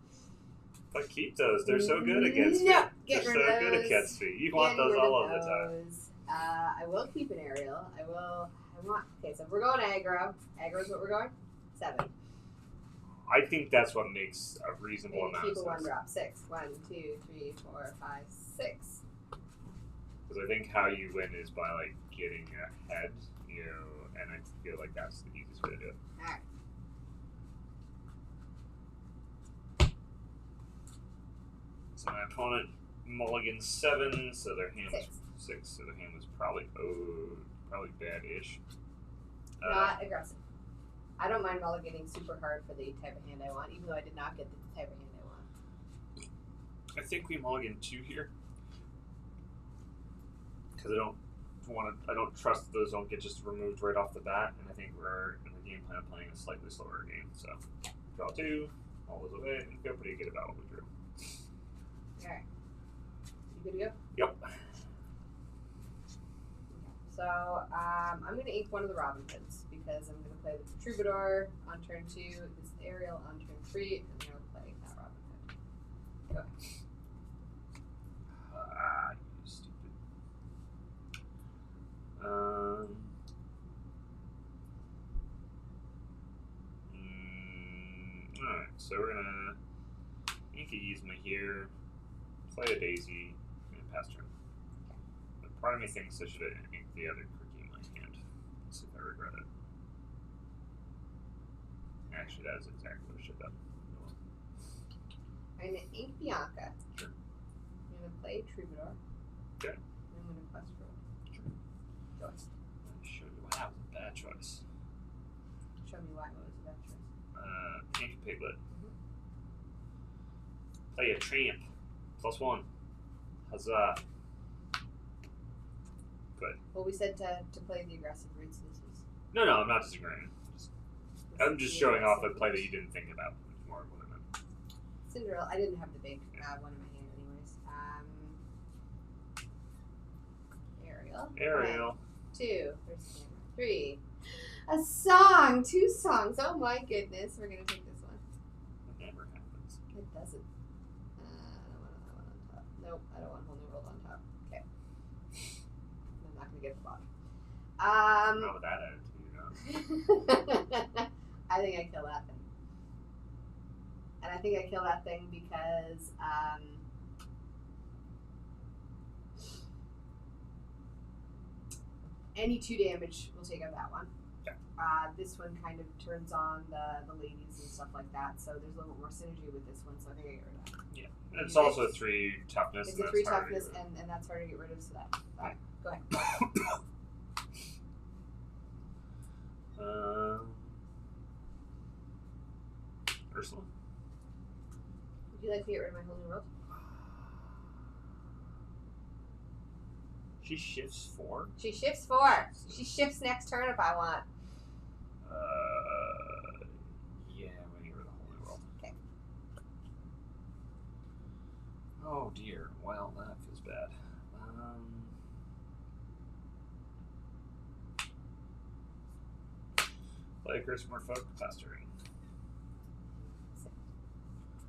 Speaker 2: But keep those. They're so good against me.
Speaker 1: No,
Speaker 2: They're
Speaker 1: get
Speaker 2: so
Speaker 1: rid of
Speaker 2: good
Speaker 1: those.
Speaker 2: against me. You want
Speaker 1: Getting
Speaker 2: those
Speaker 1: rid
Speaker 2: all of the time.
Speaker 1: those. I will keep an aerial. I want. Okay, so if we're going aggro. Aggro is what we're going. 7.
Speaker 2: I think that's what makes a reasonable
Speaker 1: Maybe
Speaker 2: amount
Speaker 1: keep a
Speaker 2: of
Speaker 1: 1
Speaker 2: sense.
Speaker 1: drop. 6. 1, 2, 3, 4, 5, 6.
Speaker 2: Because I think how you win is by like getting ahead, and I feel like that's the easiest way to do it.
Speaker 1: Alright.
Speaker 2: So my opponent mulligans 7, so their hand was
Speaker 1: 6.
Speaker 2: 6, so their hand was probably bad-ish.
Speaker 1: Not aggressive. I don't mind mulliganing super hard for the type of hand I want, even though I did not get the type of hand I want.
Speaker 2: I think we mulligan 2 here. Because I don't trust those don't get just removed right off the bat, and I think we're in the game plan of playing a slightly slower game. So draw 2, all those away, and feel pretty good about what we drew.
Speaker 1: Alright. You good to go?
Speaker 2: Yep.
Speaker 1: So, I'm going to ink one of the Robin Hoods because I'm going to play the Troubadour on turn 2, this Ariel on turn 3, and then I'll play that Robin Hood. Go ahead.
Speaker 2: You stupid. Alright, so we're gonna ink a Yzma here, play a Daisy, and pass turn. But part of me thinks I should have inked the other cookie in my hand. Let's see if I regret it. Actually, that is exactly what I should have done.
Speaker 1: I'm going to ink Bianca.
Speaker 2: Sure.
Speaker 1: I'm going to play a Troubadour.
Speaker 2: Okay.
Speaker 1: I'm going to quest for choice.
Speaker 2: Let me show you why that was a bad choice.
Speaker 1: Show me why it was a bad choice.
Speaker 2: Pink Piglet. Play a Tramp. +1. Huzzah. Good.
Speaker 1: Well, we said to play the aggressive route, so this was...
Speaker 2: No, I'm not disagreeing. I'm just showing off a play that you didn't think about. It's more what I meant.
Speaker 1: Cinderella. I didn't have the big one in my hand anyways. Ariel. 1, 2. There's the camera. 3. A song. 2 songs. Oh my goodness. We're going to take this one.
Speaker 2: It never happens.
Speaker 1: It doesn't. I don't want that one on top. Nope. I don't want Whole New World on top. Okay. I'm not going to get the bottom.
Speaker 2: Not with that attitude, you know.
Speaker 1: I think I kill that thing. And I think I kill that thing because any 2 damage will take out that one.
Speaker 2: Yeah.
Speaker 1: This one kind of turns on the ladies and stuff like that, so there's a little bit more synergy with this one, so I think I get rid of that.
Speaker 2: Yeah. And it's also 3 toughness.
Speaker 1: It's a 3 toughness, and that's hard to get rid of, so that. Alright, go ahead.
Speaker 2: Ursula?
Speaker 1: Would you like to get rid of my Whole New World?
Speaker 2: She shifts 4?
Speaker 1: She shifts 4. She shifts next turn if I want.
Speaker 2: Yeah, I'm gonna get rid of the Whole New World.
Speaker 1: Okay.
Speaker 2: Oh dear. Well, that feels bad. Play Christmas Folk Clustering.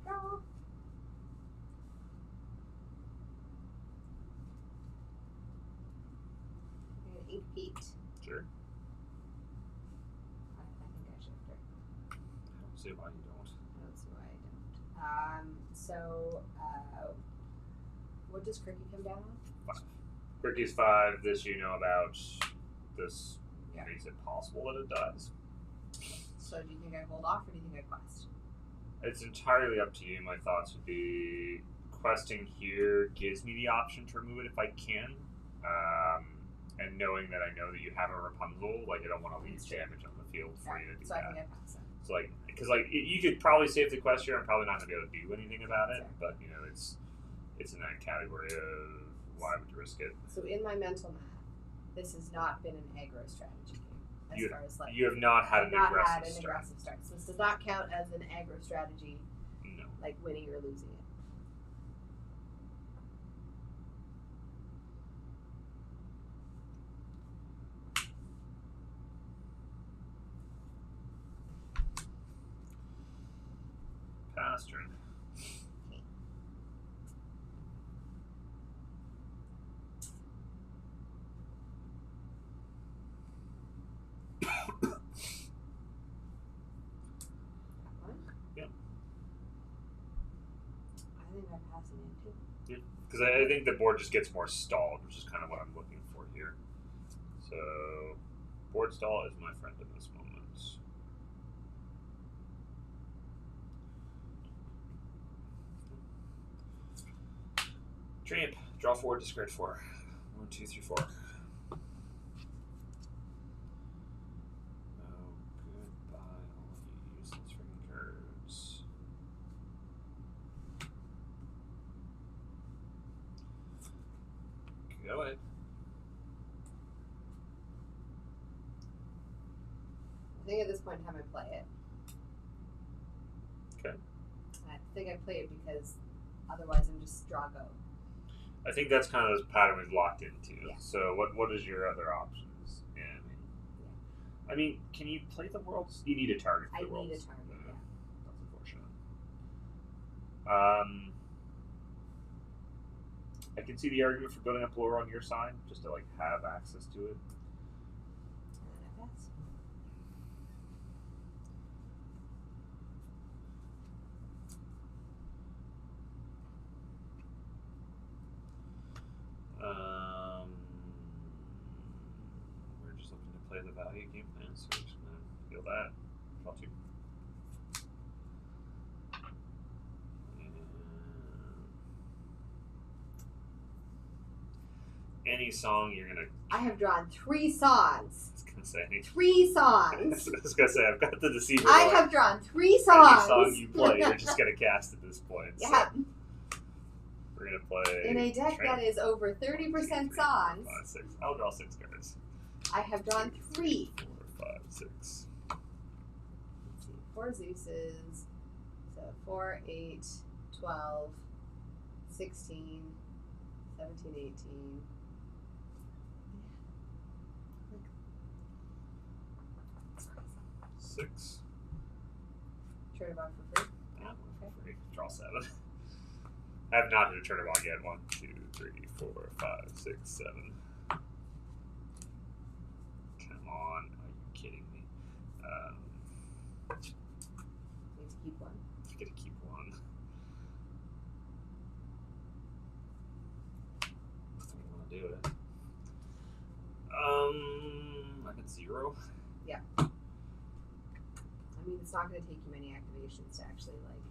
Speaker 1: Go. I'm gonna 8 feet.
Speaker 2: Sure.
Speaker 1: I think I shift her.
Speaker 2: I don't see why you don't.
Speaker 1: I don't see why I don't. So, what does Cricky come down on?
Speaker 2: 5. Quicky's 5. This you know about. This
Speaker 1: Yeah.
Speaker 2: makes it possible that it dies.
Speaker 1: So, do you think I hold off or do you think I quest?
Speaker 2: It's entirely up to you. My thoughts would be questing here gives me the option to remove it if I can. And knowing that I know that you have a Rapunzel, like I don't want to leave damage on the field for you to do
Speaker 1: so
Speaker 2: that.
Speaker 1: I think I pass it.
Speaker 2: So like, because like you could probably save the quest here. I'm probably not going to be able to do anything about it.
Speaker 1: Sure.
Speaker 2: But you know, it's in that category of why would you risk it?
Speaker 1: So in my mental math, this has not been an aggro strategy game.
Speaker 2: You-
Speaker 1: Far as like
Speaker 2: You have not had an aggressive start.
Speaker 1: aggressive start. So this does not count as an aggro strategy,
Speaker 2: No.
Speaker 1: like winning or losing it.
Speaker 2: Pass turn. Yep.
Speaker 1: I think I pass it in too.
Speaker 2: Because I think the board just gets more stalled, which is kind of what I'm looking for here. So, board stall is my friend in this moment. Tramp, draw 4, discard 4. 1, 2, 3, 4. Oh, goodbye, all of you useless freaking cards. Go ahead.
Speaker 1: I think at this point in time I play it.
Speaker 2: Okay.
Speaker 1: And I think I play it because otherwise I'm just draw go.
Speaker 2: I think that's kind of the pattern we've locked into.
Speaker 1: Yeah.
Speaker 2: So what is your other options? I mean, can you play the worlds? You need a target for the worlds.
Speaker 1: I need a target, yeah.
Speaker 2: That's unfortunate. I can see the argument for building up lower on your side, just to like have access to it.
Speaker 1: And then I pass.
Speaker 2: We're just looking to play the value game plan, so we're just gonna feel that. Draw 2. And any song you're gonna.
Speaker 1: I have drawn 3 songs.
Speaker 2: I was gonna say.
Speaker 1: 3 songs.
Speaker 2: I was gonna say I've got the deceiver.
Speaker 1: I have drawn 3 songs.
Speaker 2: Any song you play, you're just gonna cast at this point.
Speaker 1: Yeah.
Speaker 2: So we're gonna play.
Speaker 1: In a deck that is over 30% songs.
Speaker 2: 5, 6. I'll draw 6 cards.
Speaker 1: I have drawn 3.
Speaker 2: 4, 5, 6.
Speaker 1: 4 Zeuses. So 4, 8, 12, 16, 17, 18.
Speaker 2: 6.
Speaker 1: Chernadog for free.
Speaker 2: Yeah, for free. Draw 7. I have not hit a Chernadog yet. 1, 2, 3, 4, 5, 6, 7. Come on. Are you kidding me?
Speaker 1: Need to keep 1.
Speaker 2: I get to keep 1. I don't want to do it. I got 0.
Speaker 1: Yeah. I mean, it's not going to take you many activations to actually, like,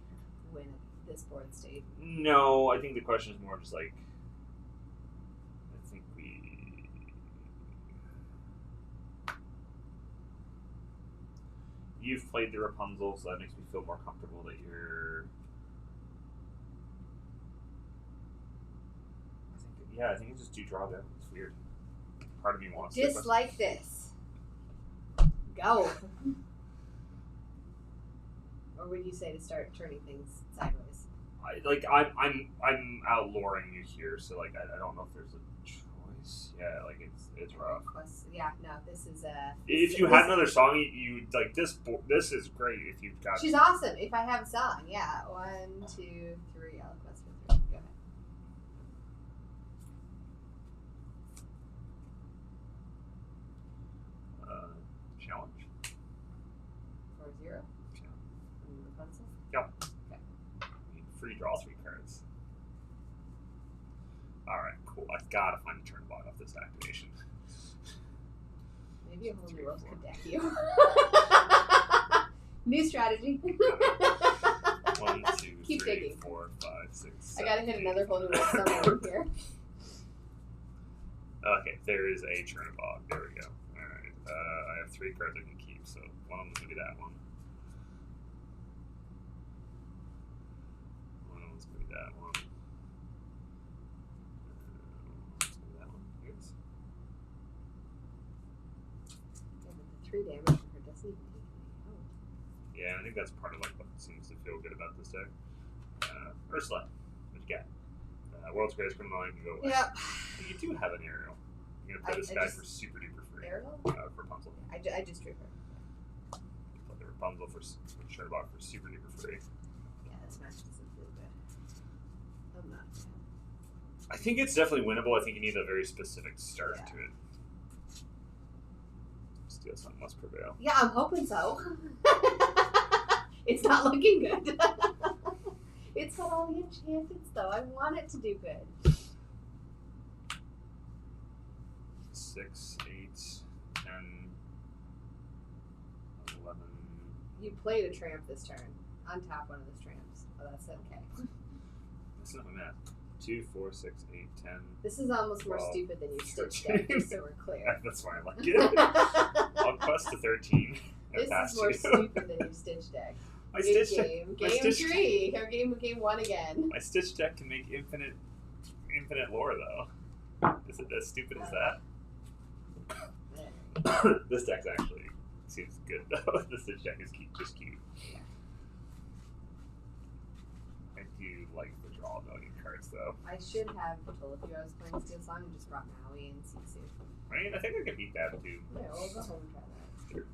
Speaker 1: win at this board state.
Speaker 2: No, I think the question is more just like, I think you've played the Rapunzel, so that makes me feel more comfortable that you're. I think it's just 2 draw down. It's weird. Part of me wants
Speaker 1: just
Speaker 2: to.
Speaker 1: Like this. Go. Or would you say to start turning things sideways?
Speaker 2: I'm outluring you here, so like I don't know if there's a choice. Yeah, like it's rough.
Speaker 1: Yeah, no, this is
Speaker 2: If you had another song, you like this. This is great. If you've got.
Speaker 1: She's awesome. If I have a song, yeah. 1, 2, 3. I'll quest for 3. Go ahead.
Speaker 2: Challenge.
Speaker 1: 4, 0. Rapunzel.
Speaker 2: Yep.
Speaker 1: Okay.
Speaker 2: Free draw 3 cards. Alright, cool. I've got to find a Chernadog off this activation.
Speaker 1: Maybe a whole new world could deck you. New strategy.
Speaker 2: 1, 2,
Speaker 1: Keep
Speaker 2: 3,
Speaker 1: digging.
Speaker 2: 4, 5, 6,
Speaker 1: I
Speaker 2: 7,
Speaker 1: gotta hit
Speaker 2: 8,
Speaker 1: another whole new world somewhere here.
Speaker 2: Okay, there is a Chernadog. There we go. Alright. I have 3 cards I can keep, so one of them's going to be that one. One of them's going to be that one. One's going to be that one. Yes.
Speaker 1: Yeah, but the 3 damage from her doesn't even take any out.
Speaker 2: Yeah, I think that's part of like what seems to feel good about this deck. Ursula, what you got? World's Greatest Criminal, you can go away.
Speaker 1: Yep.
Speaker 2: You do have an Ariel. You're gonna play this guy for super duper free.
Speaker 1: Ariel?
Speaker 2: For Rapunzel.
Speaker 1: I just drew her.
Speaker 2: You play the Rapunzel for Chernadog for super duper free.
Speaker 1: Yeah, this match doesn't feel good. I'm not.
Speaker 2: I think it's definitely winnable. I think you need a very specific start to it. Steal Something Must Prevail.
Speaker 1: Yeah, I'm hoping so. It's not looking good. It's got all the enchantments, though. I want it to do good.
Speaker 2: 6, 8, 10, 11.
Speaker 1: You played a tramp this turn. Untap one of those tramps. Oh, that's okay.
Speaker 2: That's not my math. 2, 4, 6, 8, 10.
Speaker 1: This is almost more
Speaker 2: 12,
Speaker 1: stupid than you stitched
Speaker 2: 13.
Speaker 1: deck, just so we're clear.
Speaker 2: That's why I like it. I'll quest to 13.
Speaker 1: This is more stupid than your stitch deck.
Speaker 2: My
Speaker 1: Good
Speaker 2: Stitch
Speaker 1: game.
Speaker 2: my
Speaker 1: Game
Speaker 2: Stitch
Speaker 1: 3. Or game 1 again.
Speaker 2: My Stitch deck can make infinite lore though. Is it as stupid as that? This deck actually seems good though. The Stitch deck is just cute.
Speaker 1: Yeah.
Speaker 2: I do like the draw dogging cards though.
Speaker 1: I should have told you I was playing Steel Song and just brought Maui and Sisu.
Speaker 2: I mean, I think I could beat that too.
Speaker 1: Yeah, we'll go home and try that.
Speaker 2: Sure.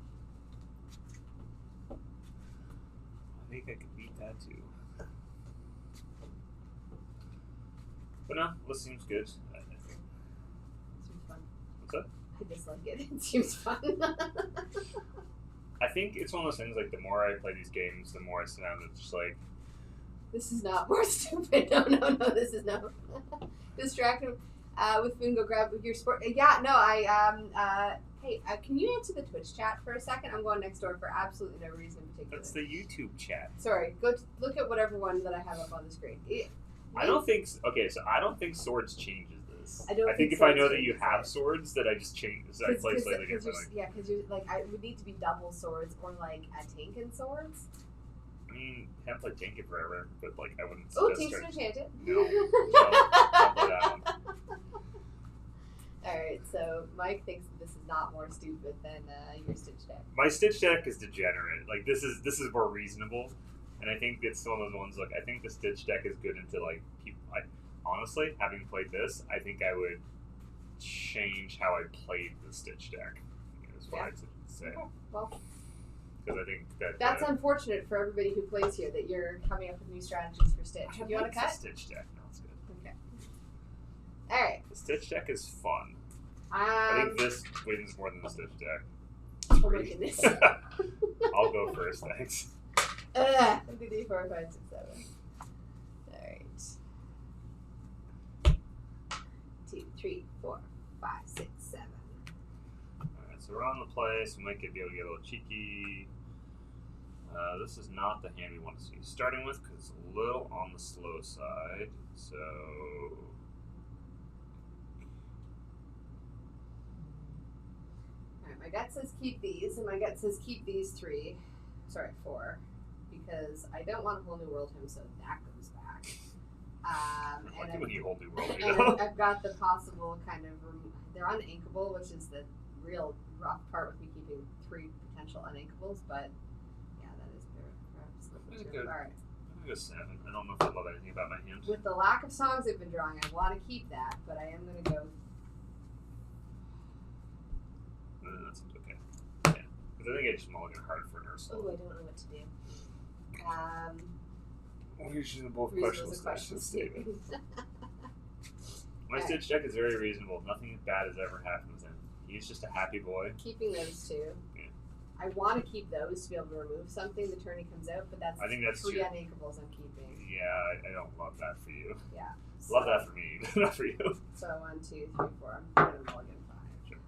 Speaker 2: I think I could beat that too. But no, this seems good. I think.
Speaker 1: Seems fun.
Speaker 2: What's that?
Speaker 1: I just like it. It seems fun.
Speaker 2: I think it's one of those things like the more I play these games, the more I sit down and it's just like,
Speaker 1: This is not more stupid. No, this is no. Distracted with Bingo grab with your sport. Yeah, no, hey, can you answer the Twitch chat for a second? I'm going next door for absolutely no reason in particular.
Speaker 2: that's the YouTube chat.
Speaker 1: Sorry, look at whatever one that I have up on the screen.
Speaker 2: I don't think. Okay, so I don't think Swords changes this.
Speaker 1: I don't
Speaker 2: think
Speaker 1: think
Speaker 2: if I know
Speaker 1: swords
Speaker 2: that you
Speaker 1: changes
Speaker 2: have
Speaker 1: it.
Speaker 2: swords, that I just change. I play slightly differently.
Speaker 1: Because you're like, I would need to be double swords or like a Tinkin swords.
Speaker 2: I mean, I haven't played Tinker forever, but like I wouldn't
Speaker 1: Oh,
Speaker 2: suggest
Speaker 1: Tinker's Enchanted.
Speaker 2: No, don't play that one.
Speaker 1: Alright, so Mike thinks that this is not more stupid than your Stitch deck.
Speaker 2: My Stitch deck is degenerate. Like this is more reasonable, and I think it's one of those ones. Like I think the Stitch deck is good into like people. Honestly, having played this, I think I would change how I played the Stitch deck. Is what I'd say.
Speaker 1: Okay, well,
Speaker 2: because I think
Speaker 1: that's unfortunate for everybody who plays here that you're coming up with new strategies for Stitch. Do you want to cut?
Speaker 2: The Stitch deck. No, it's good.
Speaker 1: Okay. All right.
Speaker 2: The Stitch deck is fun. I think this wins more than the Stitch deck.
Speaker 1: Oh my goodness.
Speaker 2: I'll go first, thanks.
Speaker 1: 1, 2, 3, 4, 5, 6, 7. All right. 2, 3, 4, 5, 6, 7.
Speaker 2: Alright, so we're on the play, so we might be able to get a little cheeky. This is not the hand we want to see starting with because it's a little on the slow side. So.
Speaker 1: Alright, my gut says keep these, and my gut says keep these 3. Sorry, 4. Because I don't want a whole new world hymn, so that goes back.
Speaker 2: And when you whole new world, you
Speaker 1: and
Speaker 2: know?
Speaker 1: I've got the possible kind of they're uninkable, which is the real rough part with me keeping 3 potential uninkables. But yeah, that is perhaps
Speaker 2: Good.
Speaker 1: all right.
Speaker 2: I go 7. I don't know if I love anything about my hand.
Speaker 1: With the lack of songs I've been drawing, I want to keep that, but I am going to go.
Speaker 2: That seems okay. Yeah, because I think I just mulligan hard for Nurse.
Speaker 1: Oh, I don't know what to do.
Speaker 2: We're using both
Speaker 1: Reasonable
Speaker 2: question statement.
Speaker 1: statement.
Speaker 2: My
Speaker 1: Alright.
Speaker 2: Stitch deck is very reasonable. Nothing bad has ever happened with him. He's just a happy boy.
Speaker 1: Keeping those 2.
Speaker 2: Yeah.
Speaker 1: I want to keep those to be able to remove something the turn he comes out, but that's
Speaker 2: I think that's
Speaker 1: 3
Speaker 2: true.
Speaker 1: uninkables I'm keeping.
Speaker 2: Yeah, I don't love that for you.
Speaker 1: Yeah.
Speaker 2: Love that for me, but not for you.
Speaker 1: So 1, 2, 3, 4. I'm going to mulligan 5.
Speaker 2: Sure.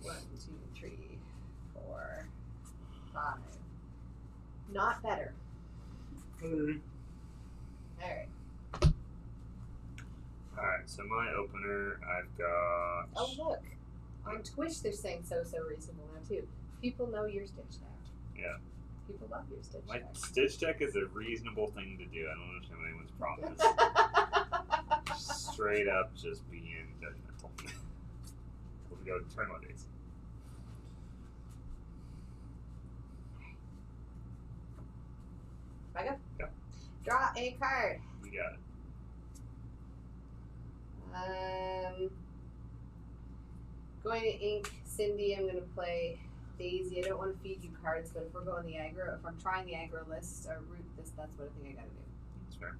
Speaker 1: 1, 2, 3, 4, 5. Not better. Alright.
Speaker 2: Alright, so my opener, I've got.
Speaker 1: Oh, look. On Twitch, they're saying so reasonable now, too. People know your Stitch deck.
Speaker 2: Yeah.
Speaker 1: People love your Stitch
Speaker 2: My
Speaker 1: deck.
Speaker 2: Stitch deck is a reasonable thing to do. I don't understand what anyone's problem is. Straight up just being judgmental. We'll go to turn 1 days.
Speaker 1: I go?
Speaker 2: Yeah.
Speaker 1: Draw a card.
Speaker 2: You got it.
Speaker 1: Going to ink Cindy. I'm going to play Daisy. I don't want to feed you cards, but if we're going the aggro, if I'm trying the aggro list or root this, that's what I think I got to do.
Speaker 2: That's fair.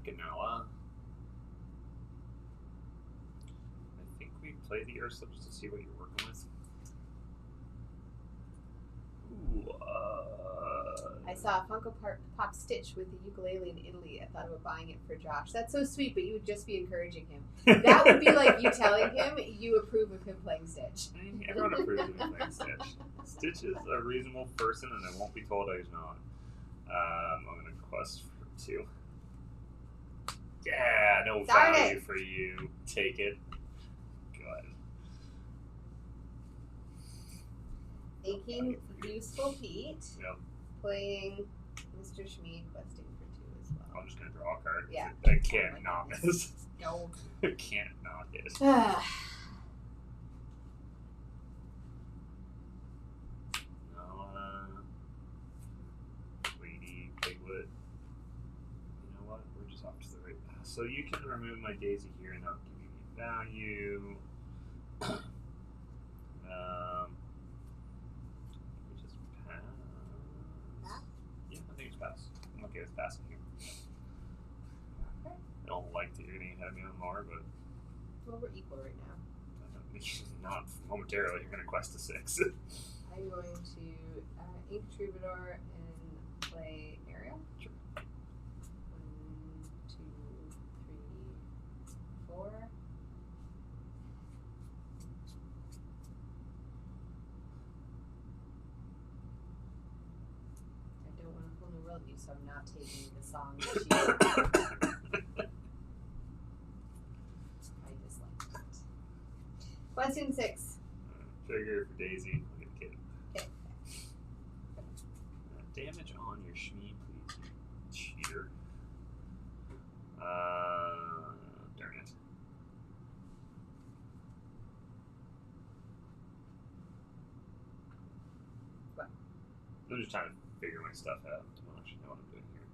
Speaker 2: Ganella. I think we play the Ursula just to see what you're working with. Ooh,
Speaker 1: I saw a Funko Pop Stitch with the ukulele in Italy. I thought about buying it for Josh. That's so sweet, but you would just be encouraging him. That would be like you telling him you approve of him playing Stitch.
Speaker 2: Everyone approves of me playing Stitch. Stitch is a reasonable person, and I won't be told he's not. I'm going to quest for 2. Yeah, no
Speaker 1: Darn
Speaker 2: value
Speaker 1: it.
Speaker 2: for you. Take it. Good.
Speaker 1: Thinking Useful Pete.
Speaker 2: Yep.
Speaker 1: Playing Mr. Schmee, questing for 2 as well.
Speaker 2: I'm just going to draw a card.
Speaker 1: Yeah.
Speaker 2: I can't not miss.
Speaker 1: No.
Speaker 2: I can't not hit. Lady Piglet. You know what? We're just off to the right. So you can remove my Daisy here and not give me value. We just pass.
Speaker 1: Pass?
Speaker 2: Yeah, I think it's pass. I'm okay with passing here. I don't like that you're getting ahead of me on more, but
Speaker 1: Well, we're equal right now.
Speaker 2: not momentarily. You're going to quest to 6.
Speaker 1: I'm going to ink Troubadour and play Ariel.
Speaker 2: Sure.
Speaker 1: 1, 2, 3, 4. told you, so I'm not taking the song that I dislike it. Question 6.
Speaker 2: Trigger for Daisy. I'll get the kid.
Speaker 1: Okay.
Speaker 2: Damage on your Shmi, please. You cheater. Darn it.
Speaker 1: What?
Speaker 2: I'm just trying to figure my stuff out. I don't actually know what I'm doing here.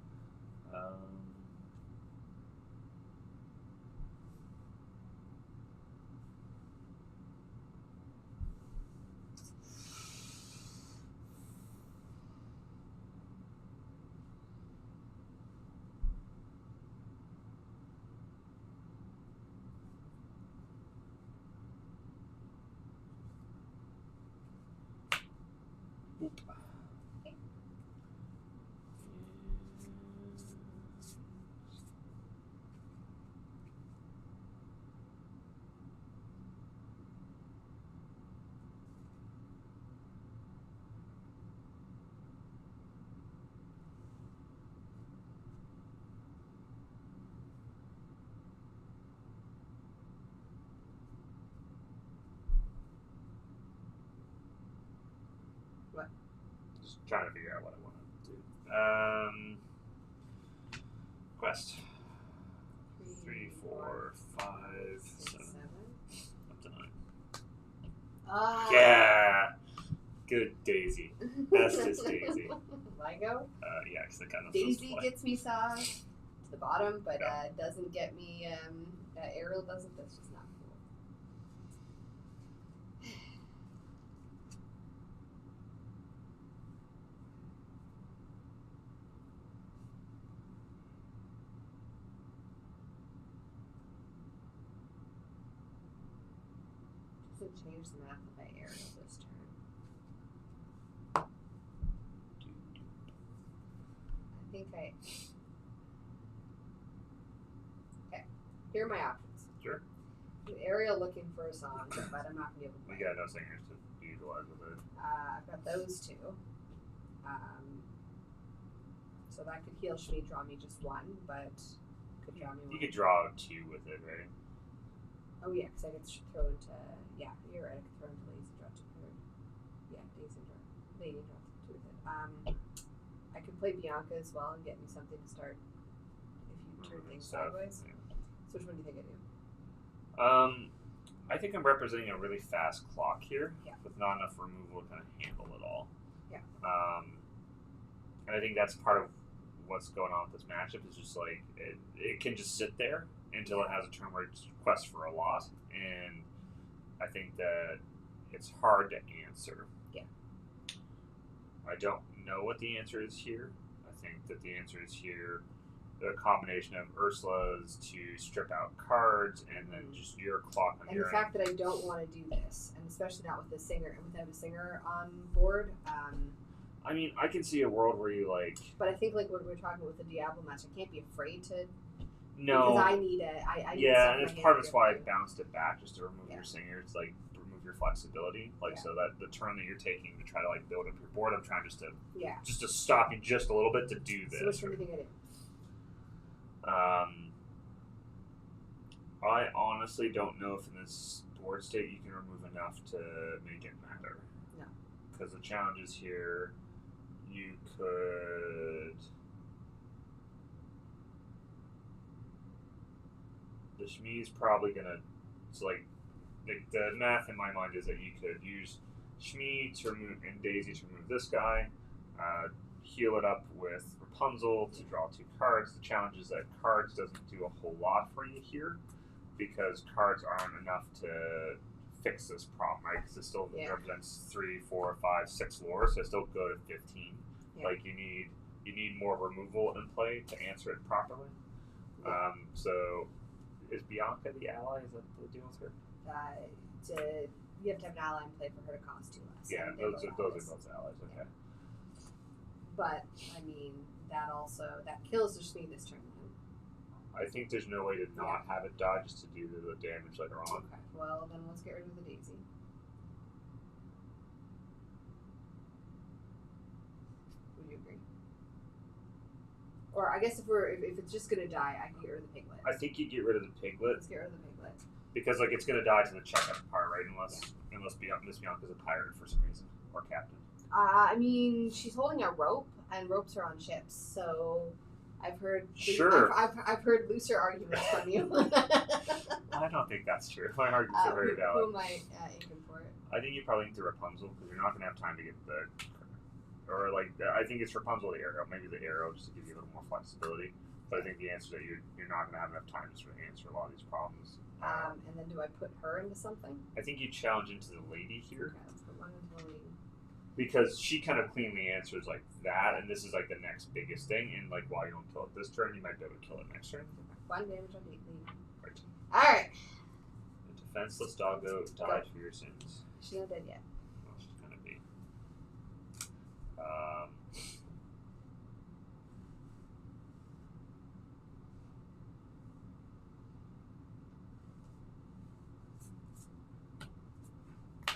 Speaker 2: Oop.
Speaker 1: What?
Speaker 2: Just trying to figure out what I want to do. Quest. 3, 4, 5, 7. Up to 9. Yeah! Good Daisy. Bestest Daisy.
Speaker 1: Lego?
Speaker 2: Yeah, because I kind of
Speaker 1: Daisy gets me Saw to the bottom, but
Speaker 2: Yeah.
Speaker 1: doesn't get me, Ariel doesn't. That's just not cool. Doesn't change the map if I Ariel this turn. I think I... Okay, here are my options.
Speaker 2: Sure.
Speaker 1: Ariel looking for a song, but I'm not going to be able to
Speaker 2: We
Speaker 1: play.
Speaker 2: got no singers to utilize with it.
Speaker 1: I've got those 2. So that could heal Shmi, draw me just 1, but could draw me 1.
Speaker 2: You could draw 2 with it, right?
Speaker 1: Oh yeah, because I could throw into... Yeah, you're right. I could throw into Lazy, draw 2 card. Yeah, Daisy, draw... Lady, draw 2 with it. I could play Bianca as well and get me something to start if you turn things sideways.
Speaker 2: Yeah.
Speaker 1: So which one do you think I do?
Speaker 2: I think I'm representing a really fast clock here,
Speaker 1: Yeah.
Speaker 2: with not enough removal to kind of handle it all.
Speaker 1: Yeah.
Speaker 2: And I think that's part of what's going on with this matchup is just like it can just sit there until it has a turn where it quests for a lot, and I think that it's hard to answer.
Speaker 1: Yeah.
Speaker 2: I don't know what the answer is here. I think that the answer is here the combination of Ursula's to strip out cards and then just your clock on
Speaker 1: And
Speaker 2: your
Speaker 1: the fact that I don't want to do this, and especially not with the singer and without a singer on board.
Speaker 2: I mean, I can see a world where you like.
Speaker 1: But I think like when we're talking with the Diablo match, I can't be afraid to.
Speaker 2: No.
Speaker 1: Because I need it. I need
Speaker 2: yeah,
Speaker 1: stuff
Speaker 2: and
Speaker 1: in
Speaker 2: it's
Speaker 1: my
Speaker 2: part
Speaker 1: hand
Speaker 2: of
Speaker 1: to
Speaker 2: why I
Speaker 1: get
Speaker 2: bounced it back just to remove your singer. It's like remove your flexibility, like
Speaker 1: Yeah.
Speaker 2: so that the turn that you're taking to try to like build up your board, I'm trying just to
Speaker 1: Yeah.
Speaker 2: stop you just a little bit to do this.
Speaker 1: So which one do you think I do?
Speaker 2: I honestly don't know if in this board state you can remove enough to make it matter.
Speaker 1: No.
Speaker 2: Because the challenge is here, you could. The Shmi's probably gonna. So like the math in my mind is that you could use Shmi to remove and Daisy to remove this guy, heal it up with Rapunzel to draw 2 cards. The challenge is that cards doesn't do a whole lot for you here because cards aren't enough to fix this problem, right? Because it still represents 3, 4, 5, 6 lore, so it's still go to 15.
Speaker 1: Yeah.
Speaker 2: Like you need more removal in play to answer it properly.
Speaker 1: Yeah.
Speaker 2: So is Bianca the ally? Is that the deal with her?
Speaker 1: You have to have an ally in play for her to cost 2 less.
Speaker 2: Yeah,
Speaker 1: and
Speaker 2: those
Speaker 1: they're
Speaker 2: are
Speaker 1: allies.
Speaker 2: both allies. Okay.
Speaker 1: But I mean, that kills the Shmi this turn.
Speaker 2: I think there's no way to not have it die just to do the damage later on.
Speaker 1: Okay. Well, then let's get rid of the Daisy. Would you agree? Or I guess if it's just gonna die, I can get rid of the piglet.
Speaker 2: I think you get rid of the piglet.
Speaker 1: Let's get rid of the piglet.
Speaker 2: Because like it's gonna die to the checkup part, right? Unless Miss Bianca's a pirate for some reason. Or captain.
Speaker 1: I mean, she's holding a rope, and ropes are on ships, so I've heard.
Speaker 2: Sure.
Speaker 1: I've heard looser arguments from you.
Speaker 2: I don't think that's true. My arguments are very valid.
Speaker 1: Who am I aiming for it?
Speaker 2: I think you probably need to Rapunzel because you're not gonna have time to get the. Or like I think it's Rapunzel the arrow, maybe the arrow just to give you a little more flexibility. But I think the answer that you're not gonna have enough time to sort of answer a lot of these problems.
Speaker 1: And then do I put her into something?
Speaker 2: I think you challenge into the lady here.
Speaker 1: Okay, let's put one into the lady.
Speaker 2: Because she kind of cleanly answers like that, and this is like the next biggest thing. And like, while you don't kill it this turn, you might be able to kill it next turn.
Speaker 1: 1 damage on lady.
Speaker 2: Right.
Speaker 1: All right.
Speaker 2: The defenseless doggo died for your sins.
Speaker 1: She's not dead yet.
Speaker 2: Well, she's gonna be.
Speaker 1: Oh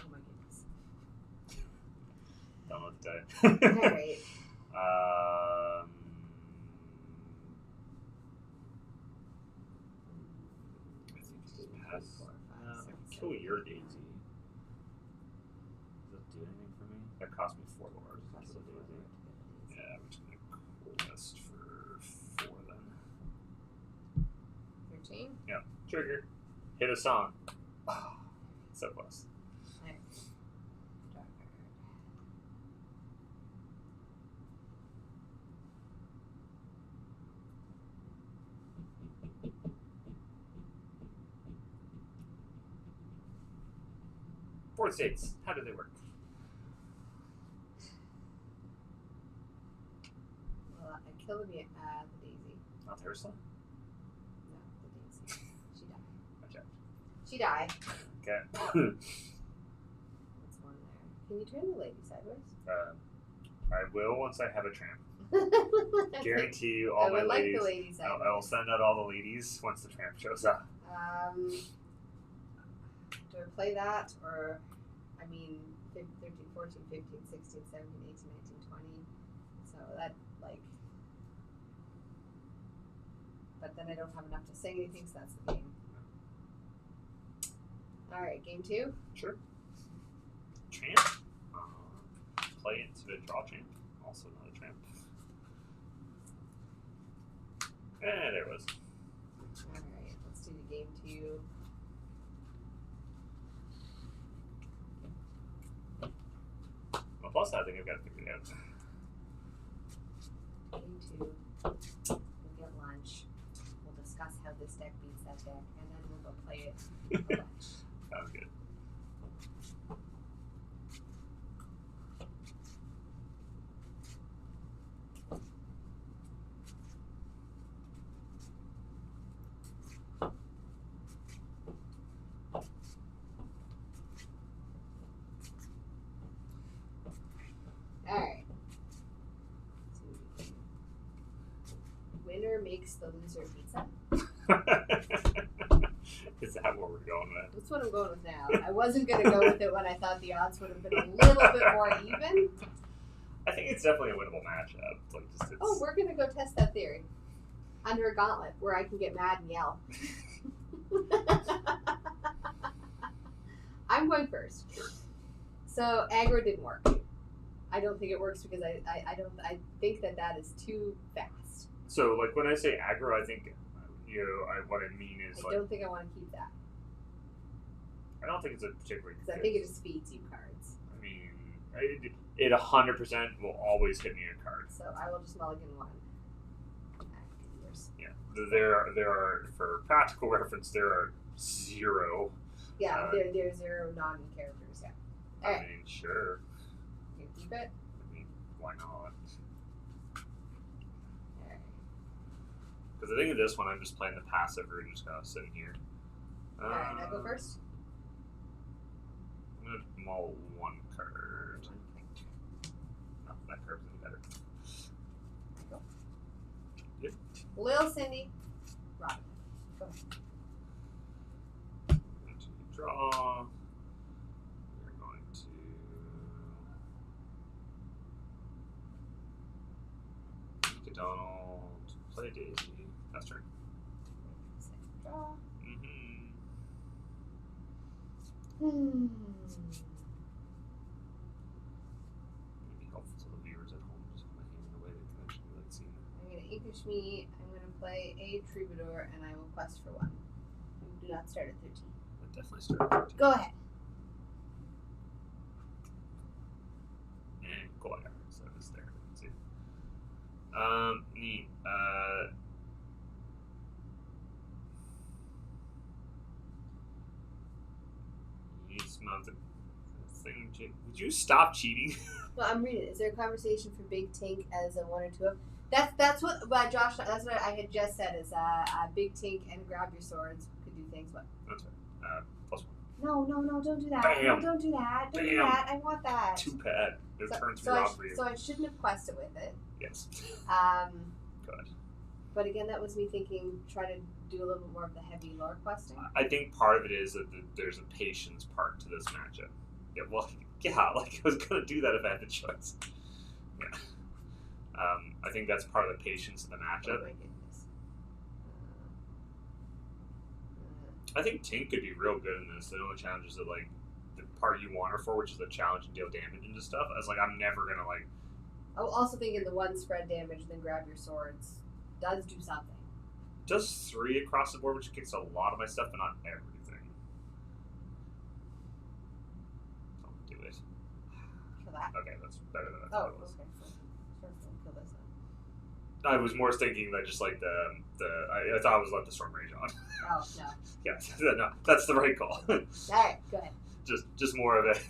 Speaker 1: my goodness.
Speaker 2: Don't know what to tell you.
Speaker 1: All right.
Speaker 2: I think just pass. I can kill your daisy. Does that do anything for me? That cost me 4 lords. That's a daisy. Yeah, I'm just gonna quest for 4 then.
Speaker 1: 13.
Speaker 2: Yeah. Trigger. Hit a song. Oh, so close.
Speaker 1: Alright. Draw a card.
Speaker 2: Board states. How do they work?
Speaker 1: Well, I kill the daisy.
Speaker 2: Not Ursula?
Speaker 1: No, the daisy. She died.
Speaker 2: Okay.
Speaker 1: She died.
Speaker 2: Okay.
Speaker 1: That's one there. Can you turn the lady sideways?
Speaker 2: I will once I have a tramp. Guarantee you all
Speaker 1: I
Speaker 2: my
Speaker 1: would like
Speaker 2: ladies.
Speaker 1: the lady sideways.
Speaker 2: I will send out all the ladies once the tramp shows up.
Speaker 1: Do I play that, or, I mean, 13, 14, 15, 16, 17, 18, 19, 20. So that, like, but then I don't have enough to say anything, so that's the game. Alright, game 2.
Speaker 2: Sure. Tramp. Play into the draw tramp. Also not a tramp. There it was.
Speaker 1: Alright, let's do the game 2.
Speaker 2: Well, plus I think I've got to figure it out.
Speaker 1: Game 2. We'll get lunch. We'll discuss how this deck beats that deck, and then we'll go play it for lunch.
Speaker 2: Sounds good.
Speaker 1: Alright. Winner makes the loser pizza.
Speaker 2: Is that what we're going with?
Speaker 1: That's what I'm going with now. I wasn't going to go with it when I thought the odds would have been a little bit more even.
Speaker 2: I think it's definitely a winnable matchup. Like just it's...
Speaker 1: Oh, we're going to go test that theory. Under a gauntlet where I can get mad and yell. I'm going first.
Speaker 2: Sure.
Speaker 1: So aggro didn't work. I don't think it works because I think that is too fast.
Speaker 2: So like when I say aggro, I think what I mean is
Speaker 1: I
Speaker 2: like
Speaker 1: don't think I want to keep that
Speaker 2: I don't think it's a particularly
Speaker 1: because I think it just feeds you cards.
Speaker 2: I mean, it 100% will always hit me a card.
Speaker 1: So I will just mulligan one.
Speaker 2: Yeah, there are for practical reference there are 0.
Speaker 1: Yeah, there's 0 non-characters. Yeah. All right.
Speaker 2: I mean, sure.
Speaker 1: You keep it.
Speaker 2: I mean, why not? Because I think of this one, I'm just playing the passive route, just kind of sitting here.
Speaker 1: Alright, I go first.
Speaker 2: I'm going to mull 1 card. No, that card's any better.
Speaker 1: I go.
Speaker 2: Yep.
Speaker 1: Lil Cindy. Robin. Go ahead.
Speaker 2: Going to draw. We're going to... Donald. Play Daisy. That's turn.
Speaker 1: Draw.
Speaker 2: Mm-hmm. Maybe helpful to the viewers at home, just kind of hanging away. They can actually like see.
Speaker 1: I'm going to English me. I'm going to play a Troubadour, and I will quest for 1. Do not start at 13.
Speaker 2: That definitely started.
Speaker 1: Go ahead.
Speaker 2: And go ahead. So it's there. Let's see. Neat. Needs mounted thing. Would you stop cheating?
Speaker 1: Well, I'm reading it. Is there a conversation for Big Tink as a 1 or 2 of? That's what Josh. That's what I had just said. Is Big Tink and grab your swords could do things. What?
Speaker 2: That's right. +1.
Speaker 1: No, don't do that.
Speaker 2: Bam.
Speaker 1: No, don't do that. Don't do that. I want that.
Speaker 2: Too bad. Their turns
Speaker 1: so
Speaker 2: were off for you.
Speaker 1: So I shouldn't have quested with it.
Speaker 2: Yes. Good.
Speaker 1: But again, that was me thinking, try to do a little bit more of the heavy lore questing.
Speaker 2: I think part of it is that there's a patience part to this matchup. Yeah, well, yeah, like I was gonna do that if I had the choice. Yeah. I think that's part of the patience of the matchup.
Speaker 1: Oh my goodness.
Speaker 2: I think Tink could be real good in this. The only challenge is that like the part you want her for, which is the challenge and deal damage into stuff. I was like, I'm never gonna like.
Speaker 1: Oh, also thinking the 1 spread damage, then grab your swords does do something.
Speaker 2: Does 3 across the board, which kicks a lot of my stuff, but not everything. I'll do it.
Speaker 1: Kill that.
Speaker 2: Okay, that's better than I
Speaker 1: Oh,
Speaker 2: thought it was.
Speaker 1: okay. Sure, kill this then.
Speaker 2: I was more thinking that just like I thought I was let the storm rage on.
Speaker 1: Oh no.
Speaker 2: Yeah, no, that's the right call.
Speaker 1: All right, go ahead.
Speaker 2: just more of a. I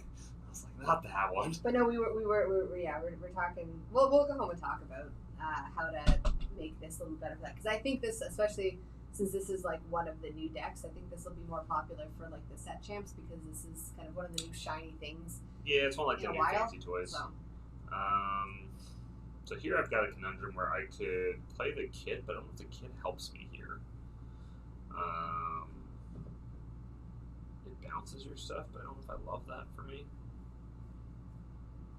Speaker 2: was like, not that one.
Speaker 1: But no, we're talking. We'll go home and talk about how to make this a little better for that, because I think this, especially since this is like one of the new decks, I think this will be more popular for like the set champs, because this is kind of one of the new shiny things.
Speaker 2: Yeah, it's one of like
Speaker 1: in
Speaker 2: the
Speaker 1: a
Speaker 2: new
Speaker 1: while,
Speaker 2: fancy toys.
Speaker 1: So.
Speaker 2: So here I've got a conundrum where I could play the kit, but I don't know if the kit helps me here. It bounces your stuff, but I don't know if I love that for me.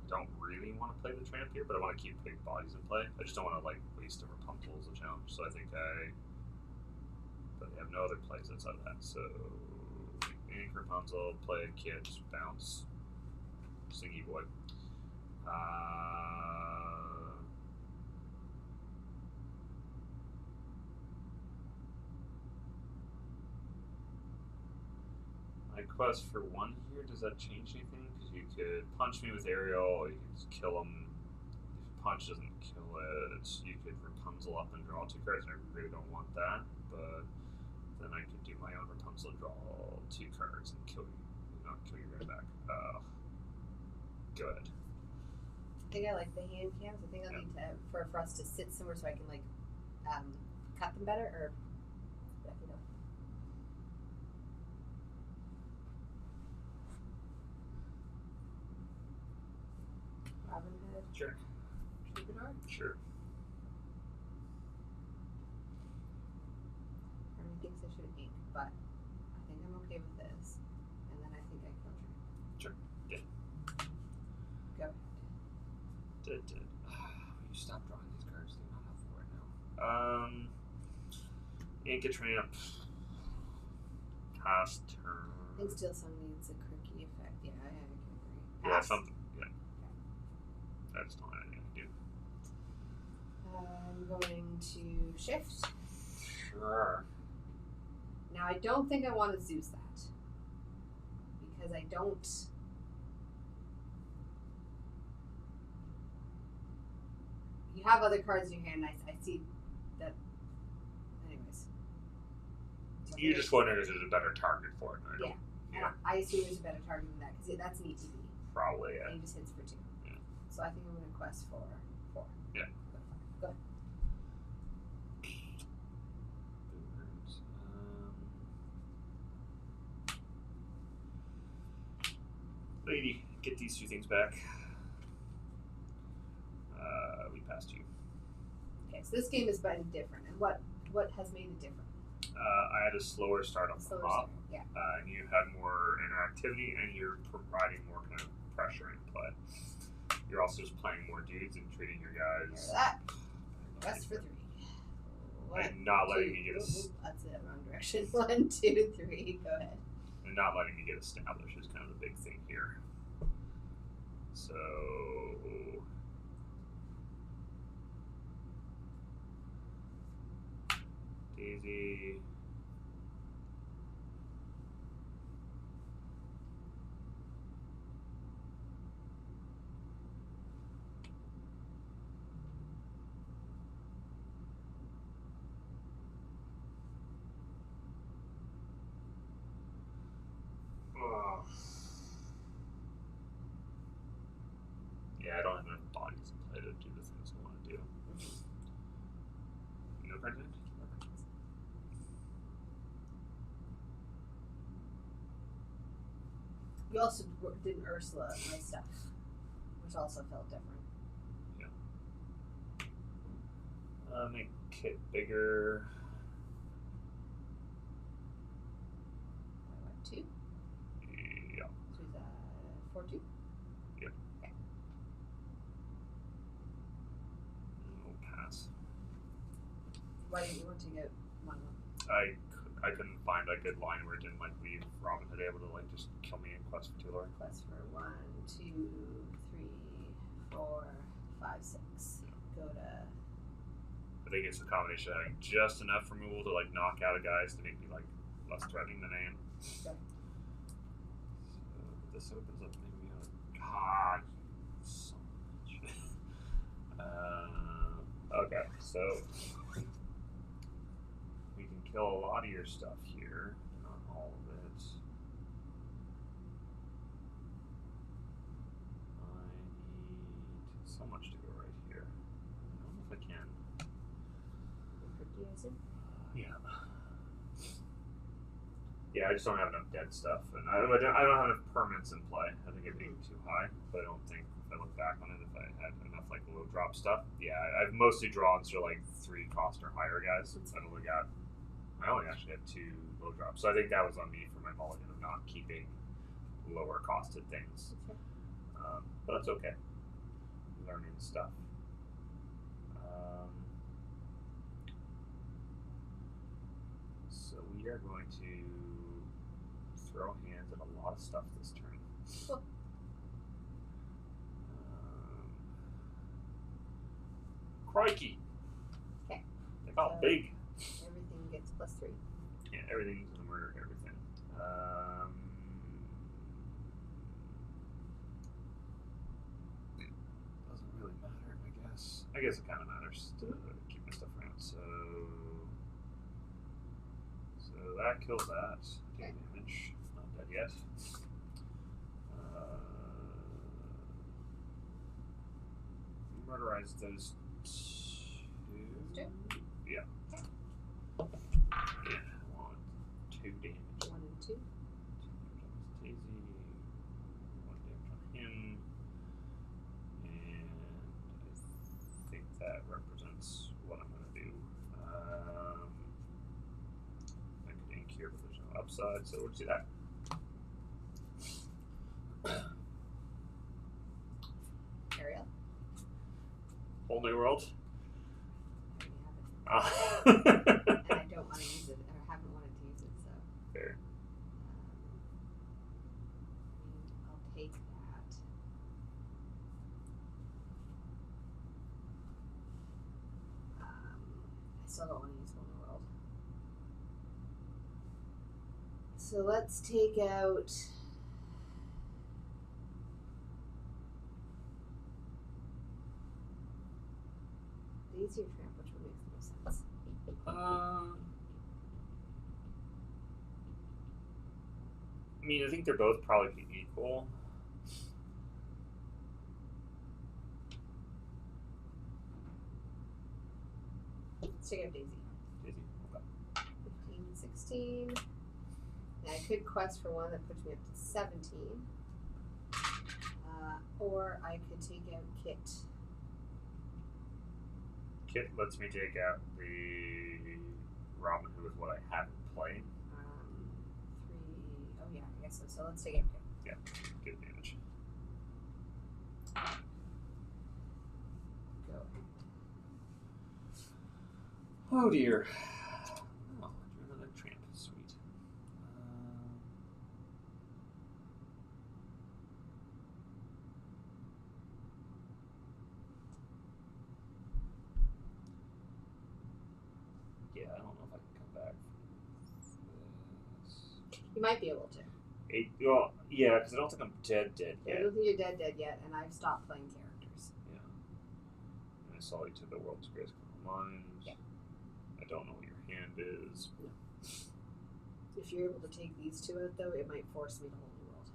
Speaker 2: I don't really want to play the tramp here, but I want to keep big bodies in play. I just don't want to like waste a Rapunzel as a challenge. So I think but I have no other plays outside of that. So Ink, Rapunzel, play a kit, bounce, Singy Boy. My quest for 1 here, does that change anything? Because you could punch me with Ariel, or you could just kill him. If punch doesn't kill it, you could Rapunzel up and draw 2 cards, and I really don't want that, but then I could do my own Rapunzel and draw 2 cards and kill you, not kill you right back. Good.
Speaker 1: I think I like the hand cams. I think I'll need to for us to sit somewhere so I can like cut them better, or you know. Robin Hood.
Speaker 2: Sure.
Speaker 1: Troubadour.
Speaker 2: Sure.
Speaker 1: Everyone thinks I should ink, but I think I'm okay with this. And then I think I kill Tramp.
Speaker 2: Sure. Yeah.
Speaker 1: Go.
Speaker 2: Did. You stop drawing these cards. They're not helpful right now. Ink a Tramp. Pass turn.
Speaker 1: I think Steel Song needs a quirky effect. Yeah, I can agree.
Speaker 2: Yeah,
Speaker 1: Pass.
Speaker 2: something. Yeah. I just don't have anything to do.
Speaker 1: I'm going to shift.
Speaker 2: Sure.
Speaker 1: Now, I don't think I want to Zeus that. Because I don't. You have other cards in your hand, I see that. Anyways. So
Speaker 2: You just wondering if there's a better target for it. I don't,
Speaker 1: Yeah. I assume there's a better target than that, because that's an ETB.
Speaker 2: Probably, yeah.
Speaker 1: And he just hits for 2.
Speaker 2: Yeah.
Speaker 1: So I think I'm going to quest for 4.
Speaker 2: Yeah.
Speaker 1: Go ahead.
Speaker 2: Lady, get these 2 things back. We passed you.
Speaker 1: Okay, so this game has been different. And what has made it different?
Speaker 2: I had a slower start on the
Speaker 1: Slower
Speaker 2: hop.
Speaker 1: start, yeah.
Speaker 2: And you had more interactivity, and you're providing more kind of pressure in play. You're also just playing more dudes and treating your guys.
Speaker 1: Hear that? Quest for 3.
Speaker 2: And not letting me get
Speaker 1: That's it, wrong direction. 1, 2, 3, go ahead.
Speaker 2: And not letting me get established is kind of the big thing here. So Daisy. Yeah, I don't have enough bodies in play to do the things I want to do. No pregnant?
Speaker 1: You also did Ursula, my stuff, which also felt different.
Speaker 2: Yeah. Make Kit bigger.
Speaker 1: I went 2.
Speaker 2: Yeah.
Speaker 1: So is that 4, 2?
Speaker 2: Yep.
Speaker 1: Okay.
Speaker 2: I'll pass.
Speaker 1: Why didn't you want to get 1?
Speaker 2: I couldn't find a good line where it didn't like leave Robin Hood able to like just kill me in Quest for 2 Lord.
Speaker 1: Quest for 1, 2, 3, 4, 5, 6. Go to.
Speaker 2: I think it's a combination of having just enough removal to like knock out a guys to make me like less threatening than I am.
Speaker 1: Okay.
Speaker 2: So this opens up maybe God so much. Okay, so we can kill a lot of your stuff here, not all of it. I need so much to go right here. I don't know if I can. Yeah. Yeah, I just don't have enough dead stuff, and I don't have enough permanents in play. I think it'd be too high, but I don't think if I look back on it, if I had enough like low drop stuff, yeah, I've mostly drawn sort of like 3 cost or higher guys. I only actually have 2 low drops, so I think that was on me for my mulligan of not keeping lower costed things. But it's okay. Learning stuff. So we are going to throw hands at a lot of stuff this turn.
Speaker 1: Cool.
Speaker 2: Crikey!
Speaker 1: Okay.
Speaker 2: They got big.
Speaker 1: Everything gets +3.
Speaker 2: Yeah, everything's gonna murder everything. Doesn't really matter, I guess. I guess it kind of matters to keep my stuff around. So that kills that.
Speaker 1: Okay.
Speaker 2: Damage. Not dead yet. Murderize those 2. Yeah.
Speaker 1: Okay.
Speaker 2: Yeah, I want 2 damage.
Speaker 1: 1 and 2.
Speaker 2: 2 damage on Daisy. 1 damage on him. And I think that represents what I'm going to do. I could ink here, but there's no upside, so we'll do that.
Speaker 1: Ariel.
Speaker 2: Whole new world.
Speaker 1: I already have it. And I don't want to use it, or haven't wanted to use it, so.
Speaker 2: Fair.
Speaker 1: I'll take that. I still don't want to use Whole New World. So let's take out. Daisy or Tramp, which one makes the most sense?
Speaker 2: I mean, I think they're both probably equal.
Speaker 1: Let's check out Daisy.
Speaker 2: Daisy, okay.
Speaker 1: 15, 16. And I could quest for one that puts me up to 17. Or I could take out Kit.
Speaker 2: Kit lets me take out the Robin Hood with what I haven't played.
Speaker 1: 3. Oh yeah, I guess so. So let's take out Kit.
Speaker 2: Yeah, good advantage.
Speaker 1: Go.
Speaker 2: Oh dear. Oh, another tramp. Sweet. Yeah, I don't know if I can come back from this.
Speaker 1: You might be able to.
Speaker 2: Well, yeah, because I don't think I'm dead
Speaker 1: I
Speaker 2: yet.
Speaker 1: don't think you're dead yet, and I've stopped playing characters.
Speaker 2: Yeah. And I saw you took the world's greatest mines.
Speaker 1: Yeah.
Speaker 2: I don't know what your hand is.
Speaker 1: No. If you're able to take these two out, though, it might force me to hold the world.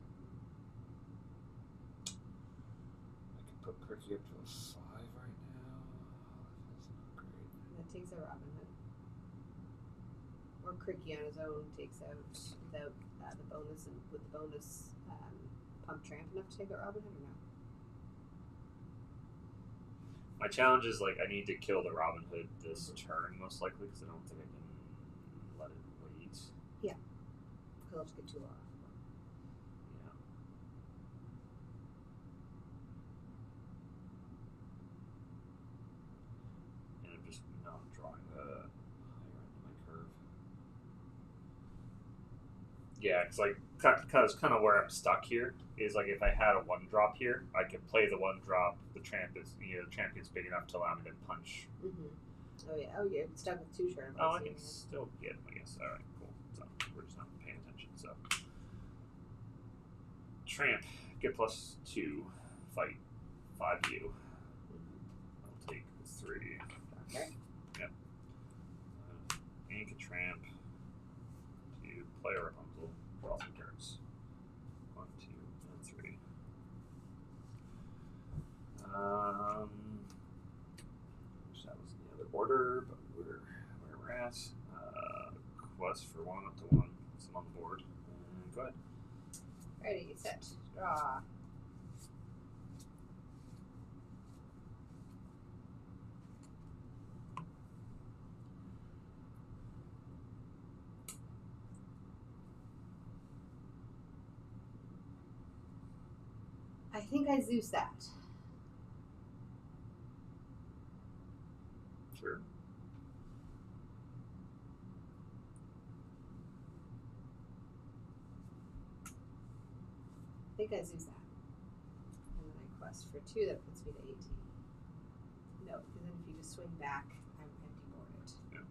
Speaker 2: I can put Cricky up to a 5 right now. That's not great.
Speaker 1: That takes out Robin Hood. Or Cricky on his own takes out without the bonus, and with the bonus pump tramp enough to take out Robin Hood or no?
Speaker 2: My challenge is like I need to kill the Robin Hood this turn most likely because I don't think I can let it wait.
Speaker 1: Yeah. He'll just get too long.
Speaker 2: Yeah. And I'm just not drawing the higher end of my curve. Yeah, it's like because kind of where I'm stuck here is like if I had a 1-drop here, I could play the 1-drop. The tramp is the champion's big enough to allow me to punch.
Speaker 1: Mm-hmm. Oh yeah. Oh, you're stuck with 2 turns.
Speaker 2: Oh, I can still get him, I guess. All right, cool. So we're just not paying attention. So tramp, get +2, fight 5U. I'll take 3.
Speaker 1: Okay.
Speaker 2: Yep. Ink a tramp to play a Rapunzel. Draw some cards. 1, 2, and 3. Wish that was in the other order, but we're where we're at. Quest for 1 up to 1. Some on the board. Go ahead.
Speaker 1: Ready, set, draw. I think I Zeus that.
Speaker 2: Sure.
Speaker 1: I think I Zeus that. And then I quest for 2, that puts me to 18. No, because then if you just swing back, I'm empty boarded.
Speaker 2: Yeah.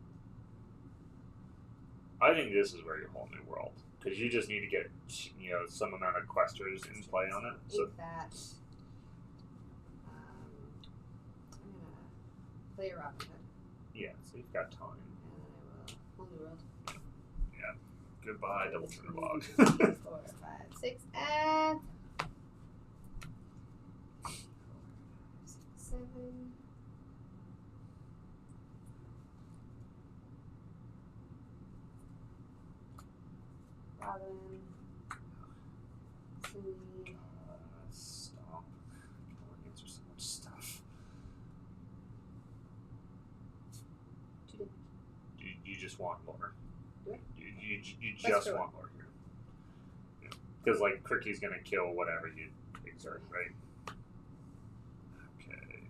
Speaker 2: I think this is where you whole new world. Because you just need to get, some amount of questers in play on it. So
Speaker 1: that. I'm gonna play a Robin Hood.
Speaker 2: yeah, so you've got time.
Speaker 1: And then I will whole new world.
Speaker 2: Yeah. Goodbye, double Chernadog.
Speaker 1: 4, 5, 6, and 4, 5, 6, 7. Robin. Cindy.
Speaker 2: Stop. I can only answer so much stuff.
Speaker 1: 2 damage.
Speaker 2: You just want lore.
Speaker 1: Do I?
Speaker 2: You just want lore here. Because, like, Cricky's going to kill whatever you exert, right? Okay.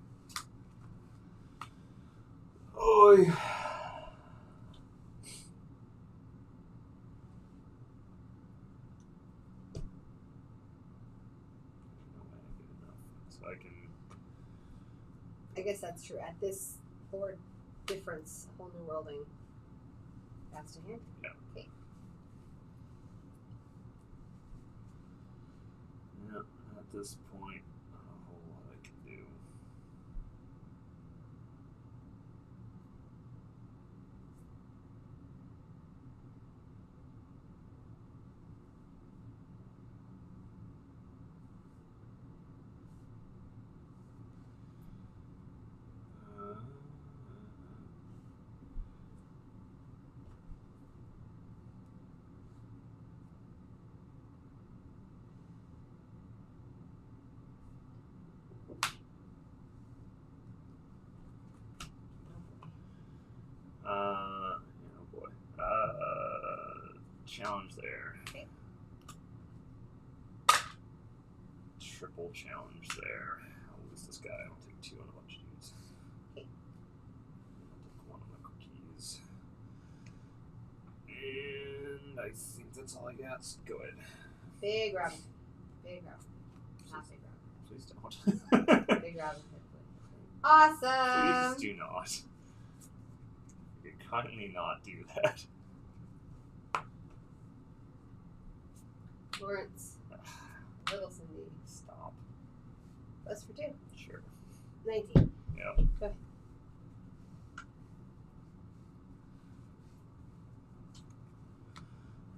Speaker 2: Oi. So I can.
Speaker 1: I guess that's true. At this board difference, whole new worlding. That's to hand?
Speaker 2: Yeah.
Speaker 1: Okay.
Speaker 2: Yeah, at this point, not a whole lot I can do. Oh boy. Challenge there.
Speaker 1: Okay.
Speaker 2: Triple challenge there. I'll lose this guy. I'll take 2 on a bunch of dudes.
Speaker 1: Okay.
Speaker 2: I'll take 1 on the cookies. I guess. Go ahead.
Speaker 1: Big rabbit. Big rabbit. Not big rabbit.
Speaker 2: Please don't.
Speaker 1: Big rabbit. Awesome.
Speaker 2: Please do not. You can kindly not do that.
Speaker 1: Lawrence. Little Cindy.
Speaker 2: Stop.
Speaker 1: That's for 2.
Speaker 2: Sure.
Speaker 1: 19.
Speaker 2: Yeah.
Speaker 1: Go ahead.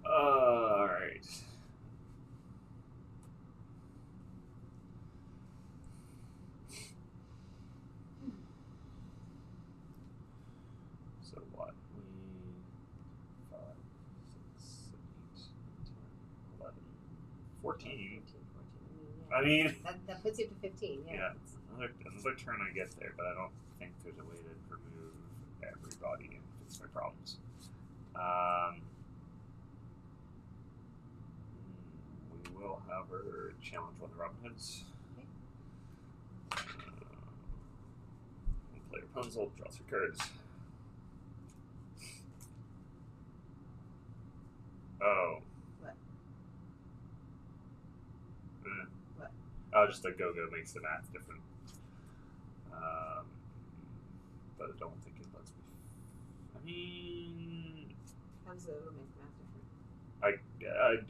Speaker 2: Alright. So what? 5, 6, 7, 8, 9, 10, 11, 14. I mean,
Speaker 1: that puts you up to 15. Yeah.
Speaker 2: yeah, another turn I get there, but I don't think there's a way to remove everybody and fix my problems. We will have her challenge one of the Robin Hoods.
Speaker 1: Okay.
Speaker 2: We'll play Rapunzel, draw 3 cards. Oh.
Speaker 1: What? What?
Speaker 2: Oh, just the go-go makes the math different. But I don't think it lets me. I mean,
Speaker 1: How does it make the math different?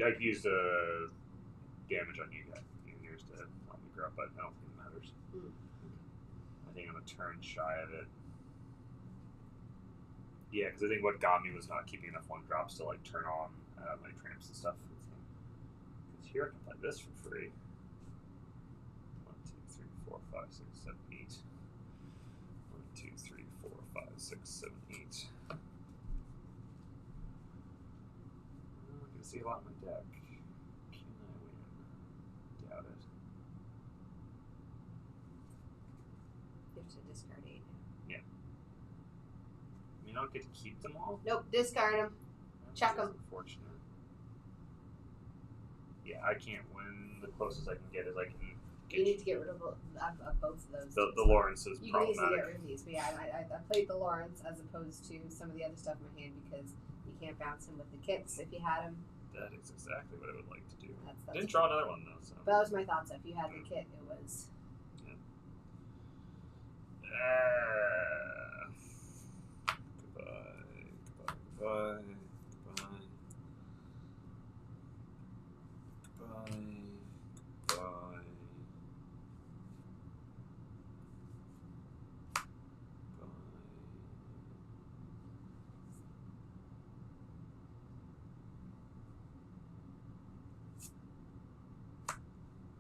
Speaker 2: I used damage on you guys. Yours to help me grow up, but I don't think it matters. I think I'm a turn shy of it. Yeah, because I think what got me was not keeping enough 1-drops to like turn on my tramps and stuff. Because here I can play this for free. 1, 2, 3, 4, 5, 6, 7, 8. 1, 2, 3, 4, 5, 6, 7, 8. I can see a lot in my deck. Can I win? Doubt it.
Speaker 1: You have to discard 8.
Speaker 2: Yeah. I mean, I don't get to keep them all.
Speaker 1: Nope, discard them. Chuck 'em.
Speaker 2: Unfortunate. Yeah, I can't win. The closest I can get is I can.
Speaker 1: You need to get rid of both of those.
Speaker 2: The Lawrence is
Speaker 1: you can easily
Speaker 2: problematic.
Speaker 1: get rid of these, but yeah, I played the Lawrence as opposed to some of the other stuff in my hand because you can't bounce him with the kits if you had him.
Speaker 2: That is exactly what I would like to do.
Speaker 1: That's
Speaker 2: I didn't draw another one though. So.
Speaker 1: But that was my thoughts. If you had the kit, it was.
Speaker 2: Goodbye.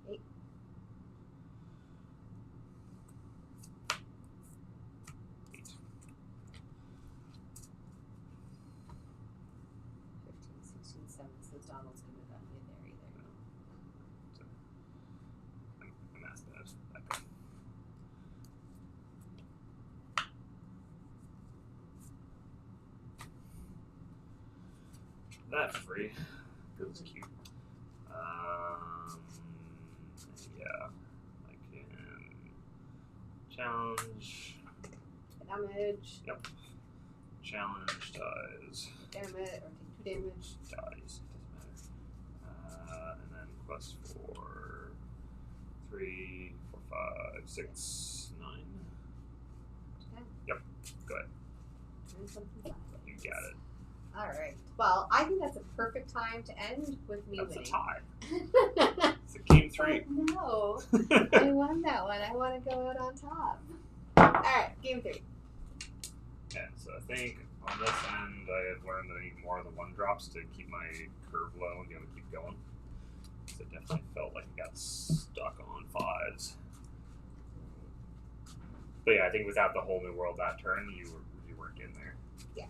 Speaker 1: Eight. So Donald's gonna not be there either.
Speaker 2: I'm asked that. Okay. That's free. Feels cute. Yeah. I can challenge.
Speaker 1: Damage.
Speaker 2: Yep. Challenge dies.
Speaker 1: Damage or take 2 damage.
Speaker 2: Dies. Doesn't matter. And then quest for 3, 4, 5, 6, 9.
Speaker 1: Okay.
Speaker 2: Yep. Go ahead.
Speaker 1: Turn something sideways.
Speaker 2: You got it.
Speaker 1: All right. Well, I think that's a perfect time to end with me
Speaker 2: That's
Speaker 1: winning.
Speaker 2: a tie. It's a game 3.
Speaker 1: But no, I won that one. I want to go out on top. All right, game 3.
Speaker 2: And so I think on this end, I have learned that I need more than 1-drops to keep my curve low and be able to keep going. So it definitely felt like I got stuck on 5s. But yeah, I think without the whole new world that turn, you weren't in there.
Speaker 1: Yeah.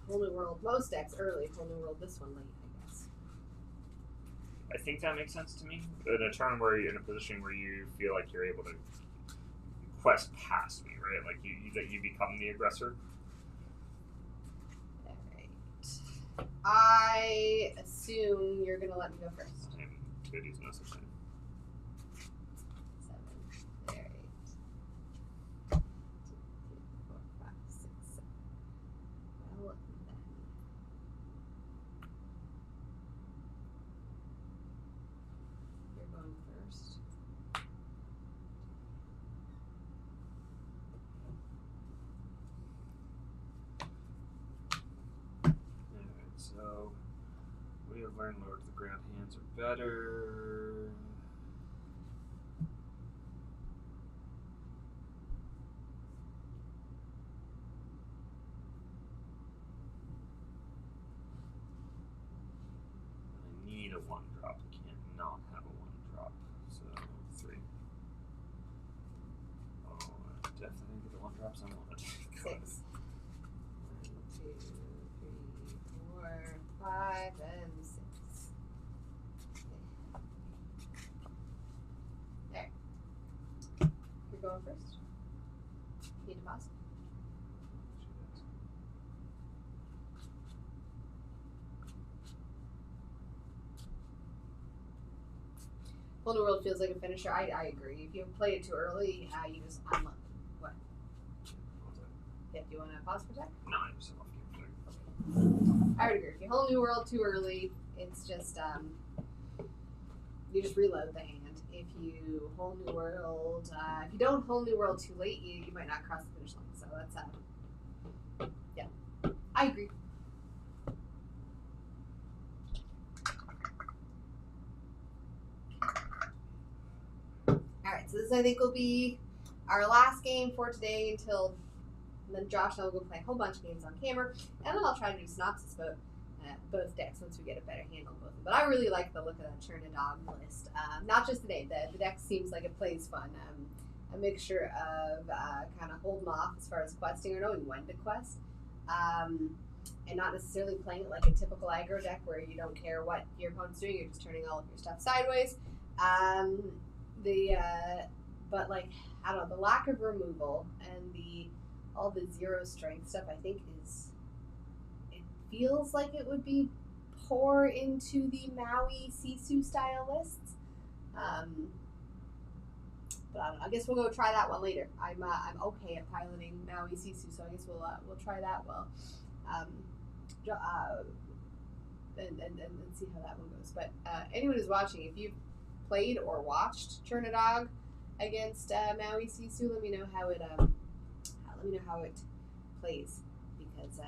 Speaker 1: Whole new world. Most decks early. Whole new world. This one late, I guess.
Speaker 2: I think that makes sense to me. In a turn where you're in a position where you feel like you're able to quest past me, right? Like you become the aggressor.
Speaker 1: All right. I assume you're gonna let me go first.
Speaker 2: And could use no such thing.
Speaker 1: 7. There. 8. 1, 2, 3, 4, 5, 6, 7. Well,
Speaker 3: hands are better. I need a 1-drop. I can't not have a 1-drop. So 3. Oh, I definitely get the 1-drops I want.
Speaker 1: 6. 1, 2, 3, 4, 5, and 6. There. You're going first. Need to pause. Whole New World feels like a finisher. I agree. If you play it too early, you just unlock. What? Yeah, do you want to pause for a sec?
Speaker 3: No, I just have off game.
Speaker 1: I would agree. If you Whole New World too early, it's just you just reload the hand. If you Whole New World, if you don't Whole New World too late, you might not cross the finish line. So that's yeah, I agree. All right, so this I think will be our last game for today until then Josh and I will go play a whole bunch of games on camera, and then I'll try to do synopsis about both decks once we get a better handle on both of them. But I really like the look of that Chernadog list. Not just today, the deck seems like it plays fun. A mixture of kind of holding off as far as questing or knowing when to quest, and not necessarily playing it like a typical aggro deck where you don't care what your opponent's doing, you're just turning all of your stuff sideways. But like, I don't know, the lack of removal and all the 0 strength stuff, I think it feels like it would be poor into the Maui Sisu style lists. But I don't know. I guess we'll go try that one later. I'm okay at piloting Maui Sisu, so I guess we'll try that well. And see how that one goes. But anyone who's watching, if you've played or watched Chernadog against Maui Sisu, let me know how it plays, because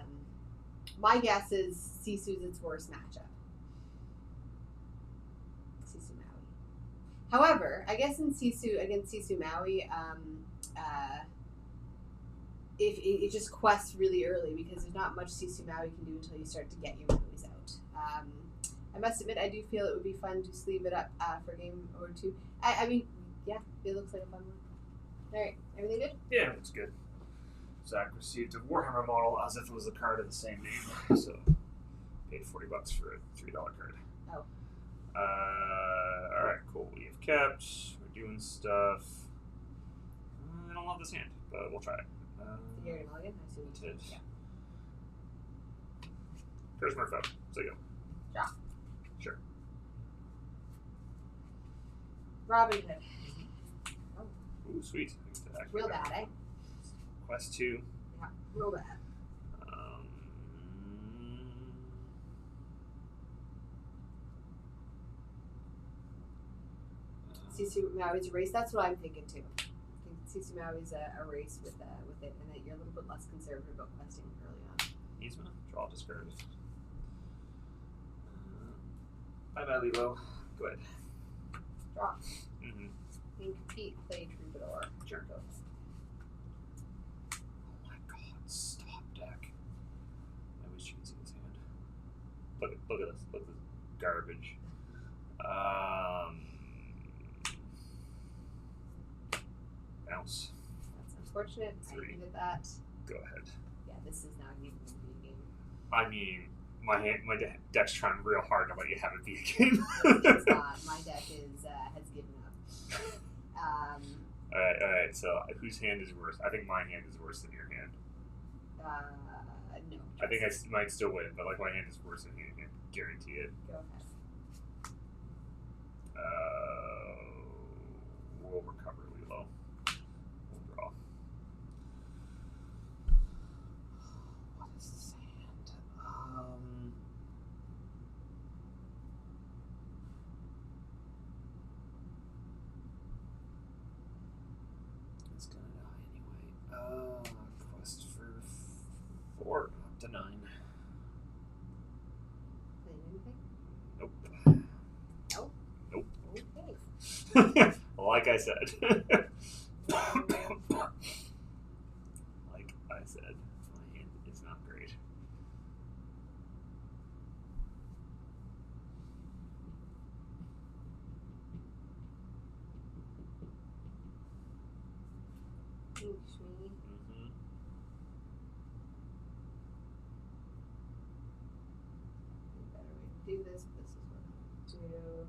Speaker 1: my guess is Sisu's its worst matchup. Sisu Maui. However, I guess in Sisu against Sisu Maui, if it just quests really early, because there's not much Sisu Maui can do until you start to get your Mauis out. I must admit, I do feel it would be fun to sleeve it up for a game or two. I mean, yeah, it looks like a fun one. All right, everything good?
Speaker 3: Yeah, it's good. Zach received a Warhammer model as if it was a card of the same name, so paid $40 for a $3 card.
Speaker 1: Oh.
Speaker 3: Alright, cool. We have kept. We're doing stuff. I don't love this hand, but we'll try it.
Speaker 1: Did you hear it all again? I assume you
Speaker 3: did.
Speaker 1: Yeah.
Speaker 3: Here's my phone. So you go.
Speaker 1: Draw.
Speaker 3: Sure.
Speaker 1: Robin Hood. Oh,
Speaker 3: Ooh, sweet.
Speaker 1: real bad, eh?
Speaker 3: Quest 2.
Speaker 1: Yeah, real bad. Sisu Maui's a race. That's what I'm thinking too. I think Sisu Maui's a race with it, and that you're a little bit less conservative about questing early on.
Speaker 3: Yzma, draw, discard. Bye bye, Lilo. Go ahead.
Speaker 1: Draw.
Speaker 3: Mm-hmm.
Speaker 1: Compete, play Troubadour.
Speaker 3: Sure. Oh my god, stop deck. I wish you could see this hand. Look at this. Look at this garbage. Bounce.
Speaker 1: That's unfortunate. I needed that.
Speaker 3: Go ahead.
Speaker 1: Yeah, this is not even going to be a game.
Speaker 3: I mean, my deck's trying real hard to let you have it be a game.
Speaker 1: It's not. My deck has given up.
Speaker 3: Alright, so whose hand is worse? I think my hand is worse than your hand.
Speaker 1: No.
Speaker 3: I think I might still win, but like my hand is worse than your hand. Guarantee it.
Speaker 1: Go ahead.
Speaker 3: We'll recover Lilo. We'll draw. What is this hand? It's gonna die anyway. Quest for 4, up to 9.
Speaker 1: Playing anything?
Speaker 3: Nope.
Speaker 2: Like I said. Like I said, my hand is not great.
Speaker 1: Thanks, me.
Speaker 2: Mm-hmm.
Speaker 1: Better way to do this. This is what I'm going to do.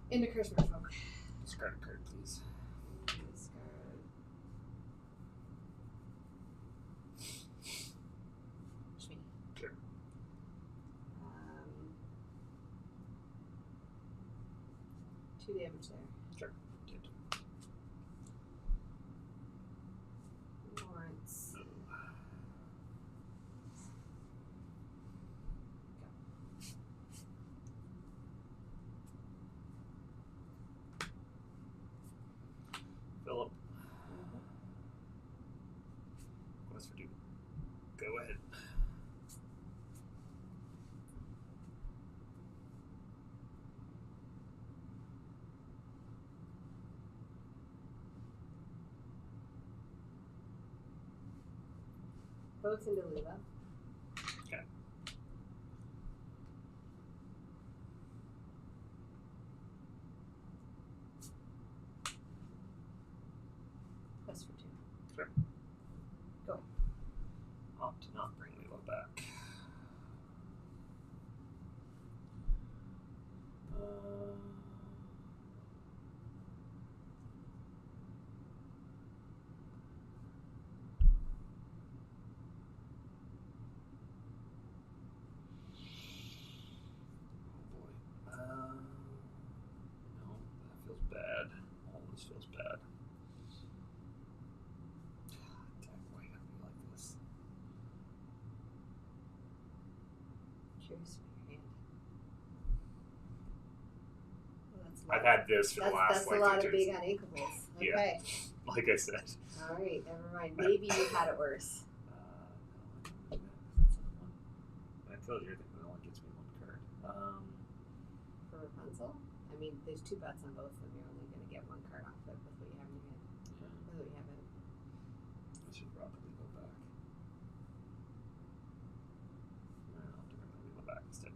Speaker 1: Into Christmas folk.
Speaker 2: Discard a card, please.
Speaker 1: Discard. Shmi.
Speaker 2: Sure.
Speaker 1: 2 damage there.
Speaker 2: Sure. Did.
Speaker 1: Lawrence.
Speaker 2: Philip. Quest for 2. Go ahead.
Speaker 1: Both into Lula.
Speaker 2: Okay.
Speaker 1: Quest for 2.
Speaker 2: Sure.
Speaker 1: Go.
Speaker 2: Opt to not bring Lila back. No, that feels bad. All this feels bad. Damn, why you gotta be like this?
Speaker 1: Curious for your hand. Well, that's a
Speaker 2: I've
Speaker 1: lot.
Speaker 2: had this for the last
Speaker 1: That's
Speaker 2: like
Speaker 1: a lot
Speaker 2: 2
Speaker 1: of
Speaker 2: turns.
Speaker 1: big unankles.
Speaker 2: Yeah.
Speaker 1: Okay.
Speaker 2: Like I said.
Speaker 1: Alright, never mind. Maybe you had it worse.
Speaker 2: No, that's not one. I told you that one gets me 1 card.
Speaker 1: For Rapunzel? I mean, there's 2 bets on both of them. You're only going to get 1 card off it with what you have in your hand.
Speaker 2: Yeah,
Speaker 1: With what you have in.
Speaker 2: I should probably go back. No, I'm going to go back instead.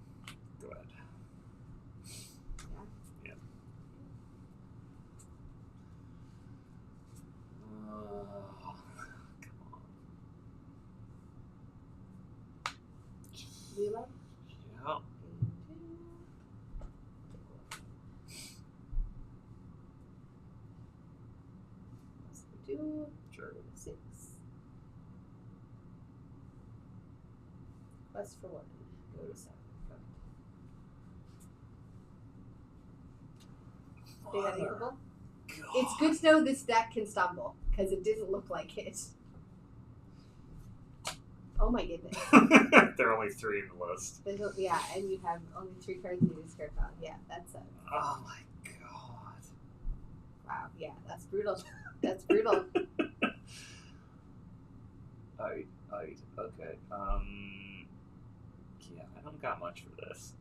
Speaker 2: Go ahead.
Speaker 1: Yeah?
Speaker 2: Yeah. Come on.
Speaker 1: Lila?
Speaker 2: Yeah.
Speaker 1: Two.
Speaker 2: Sure.
Speaker 1: 6. Quest for 1. Go to 7. Go ahead. Big unankle? It's good to know this deck can stumble, because it didn't look like it. Oh my goodness.
Speaker 2: There are only 3 in the list.
Speaker 1: Yeah, and you have only 3 cards in your discard pile. Yeah, that's a.
Speaker 2: Oh my god.
Speaker 1: Wow, yeah, that's brutal. That's brutal.
Speaker 2: Okay. Yeah, I don't got much for this.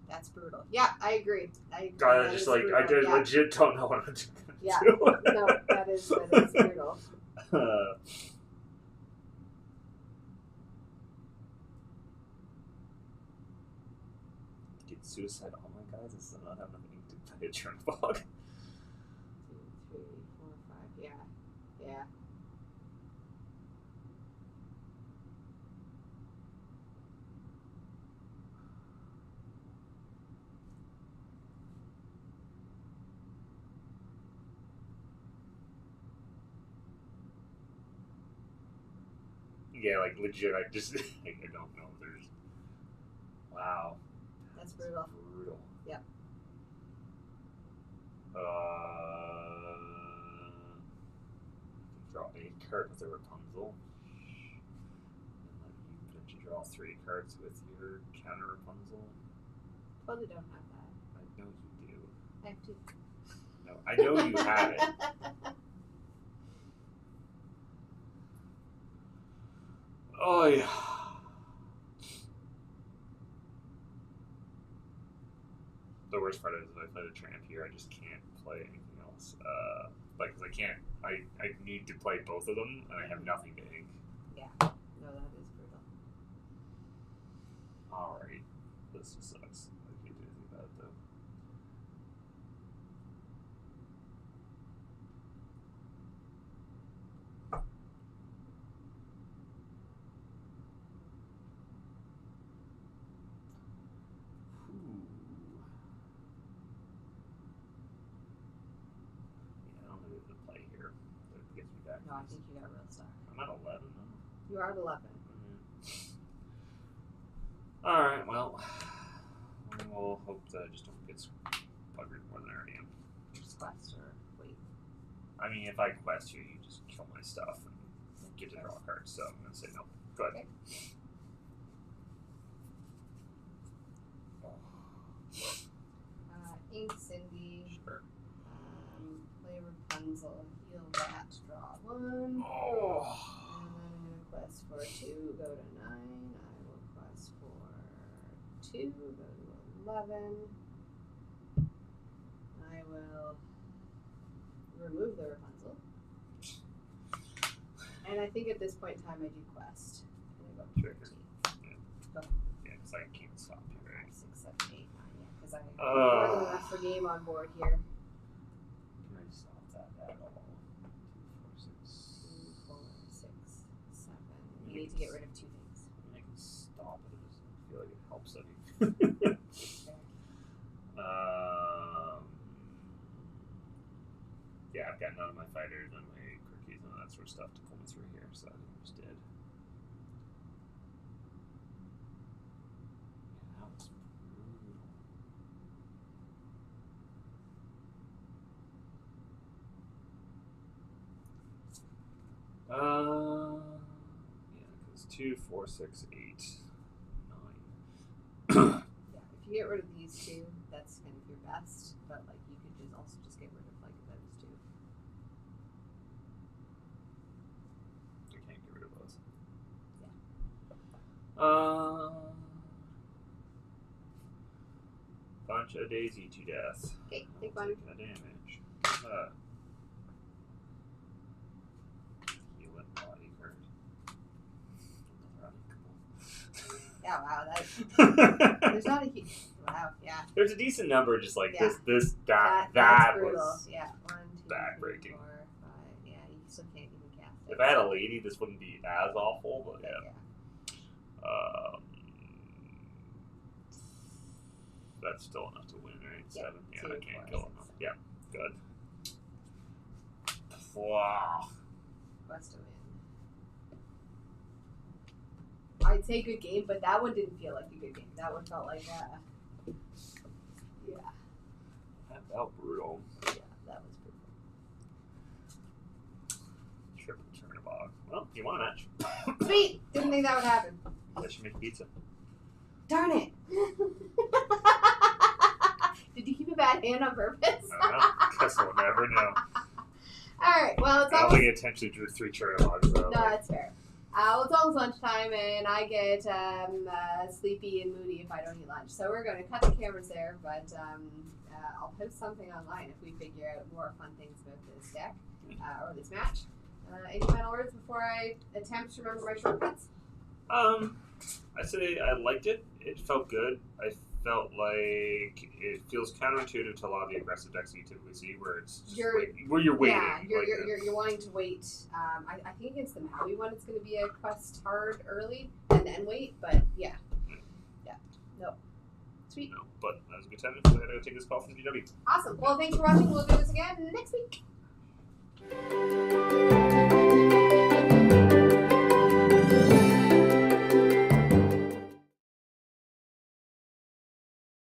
Speaker 1: That's brutal. Yeah, I agree.
Speaker 2: I
Speaker 1: That
Speaker 2: just
Speaker 1: is
Speaker 2: like
Speaker 1: brutal.
Speaker 2: I did
Speaker 1: Yeah.
Speaker 2: legit don't know what I'm doing.
Speaker 1: Yeah. No, that is brutal.
Speaker 2: Did suicide all my guys and still not have enough ink to play a Chernadog?
Speaker 1: 2, 3, 4, 5. Yeah. Yeah.
Speaker 2: Yeah, like legit. I just like, I don't know. There's wow.
Speaker 1: That's brutal.
Speaker 2: Brutal.
Speaker 1: Yep.
Speaker 2: Draw a card with a Rapunzel. And let you potentially draw 3 cards with your counter Rapunzel.
Speaker 1: Totally don't have that.
Speaker 2: I know you do.
Speaker 1: I have 2.
Speaker 2: No, I know you have it. Oh yeah. The worst part is if I play the tramp here, I just can't play anything else. Like, 'cause I can't. I need to play both of them, and I have nothing to ink.
Speaker 1: Yeah. No, that is brutal.
Speaker 2: All right, this just sucks. I can't do anything about it though. Yeah, I don't know the play here. That gets me back.
Speaker 1: No, I think you got real stuck.
Speaker 2: I'm at 11 though.
Speaker 1: You are at 11.
Speaker 2: All right, well, we'll hope that I just don't get buggered more than I already am.
Speaker 1: Just quest or wait.
Speaker 2: I mean, if I quest you, you just kill my stuff and get to draw a card. So I'm gonna say no. Go ahead.
Speaker 1: Ink Cindy.
Speaker 2: Sure.
Speaker 1: Play Rapunzel. Heal that. Draw 1.
Speaker 2: Oh.
Speaker 1: And then I'm going to quest for 2. Go to 9. I will quest for 2. Go to 11. I will remove the Rapunzel. And I think at this point in time I do quest. And I go
Speaker 2: Sure.
Speaker 1: 13.
Speaker 2: Yeah, because I can't stop you, right?
Speaker 1: 5, 6, 7, 8, 9. Yeah, because I have more than enough for game on board here.
Speaker 2: Can I stop that at all? 2, 4, 6.
Speaker 1: 2, 4, 6, 7. You need to get rid of 2 things.
Speaker 2: I mean, I can stop it. I just feel like it helps any. Yeah, I've got none of my fighters, none of my quirkies, none of that sort of stuff to pull me through here, so I think I'm just dead. Yeah, that was brutal. Yeah, because 2, 4, 6, 8, 9.
Speaker 1: Yeah, if you get rid of these 2, that's kind of your best. But like, you could just also just get rid of like those 2.
Speaker 2: I can't get rid of those.
Speaker 1: Yeah.
Speaker 2: Bunch of Daisy to death.
Speaker 1: Okay, take
Speaker 2: I'll
Speaker 1: one.
Speaker 2: take a damage. Heal it body card.
Speaker 1: Yeah, wow, that there's not a huge. Wow, yeah.
Speaker 2: There's a decent number, just like
Speaker 1: Yeah.
Speaker 2: that
Speaker 1: That's brutal.
Speaker 2: was.
Speaker 1: Yeah, 1, 2, 3,
Speaker 2: backbreaking.
Speaker 1: 4, 5. Yeah, you still can't even cast it.
Speaker 2: If I had a lady, this wouldn't be as awful, but yeah. That's still enough to win, right?
Speaker 1: Yeah,
Speaker 2: 7. Yeah,
Speaker 1: 2,
Speaker 2: I can't
Speaker 1: 4,
Speaker 2: kill
Speaker 1: 6,
Speaker 2: enough. Yeah, good. Wow.
Speaker 1: Quest to win. I'd say good game, but that one didn't feel like a good game. That one felt like yeah.
Speaker 2: That felt brutal.
Speaker 1: Yeah, that was brutal.
Speaker 2: Triple Chernadog. Well, you won a match.
Speaker 1: Sweet! Didn't think that would happen.
Speaker 2: I should make pizza.
Speaker 1: Darn it! Did you keep a bad hand on purpose?
Speaker 2: I don't know. Guess we'll never know.
Speaker 1: Alright, well, it's
Speaker 2: I don't
Speaker 1: almost...
Speaker 2: think I intentionally drew 3 Chernodogs, though.
Speaker 1: No, that's fair. Well, it's almost lunchtime, and I get sleepy and moody if I don't eat lunch. So we're going to cut the cameras there, but I'll post something online if we figure out more fun things about this deck, or this match. Any final words before I attempt to remember my shortcuts?
Speaker 2: I say I liked it. It felt good. I felt like it feels counterintuitive to a lot of the aggressive decks you typically see, where it's just where you're waiting.
Speaker 1: Yeah, you're wanting to wait. I think against the Maui one, it's going to be a quest hard early and then wait. But yeah, no, sweet,
Speaker 2: No, but that was a good time. So I gotta go take this call from GW.
Speaker 1: awesome. Well, thanks for watching. We'll do this again next week.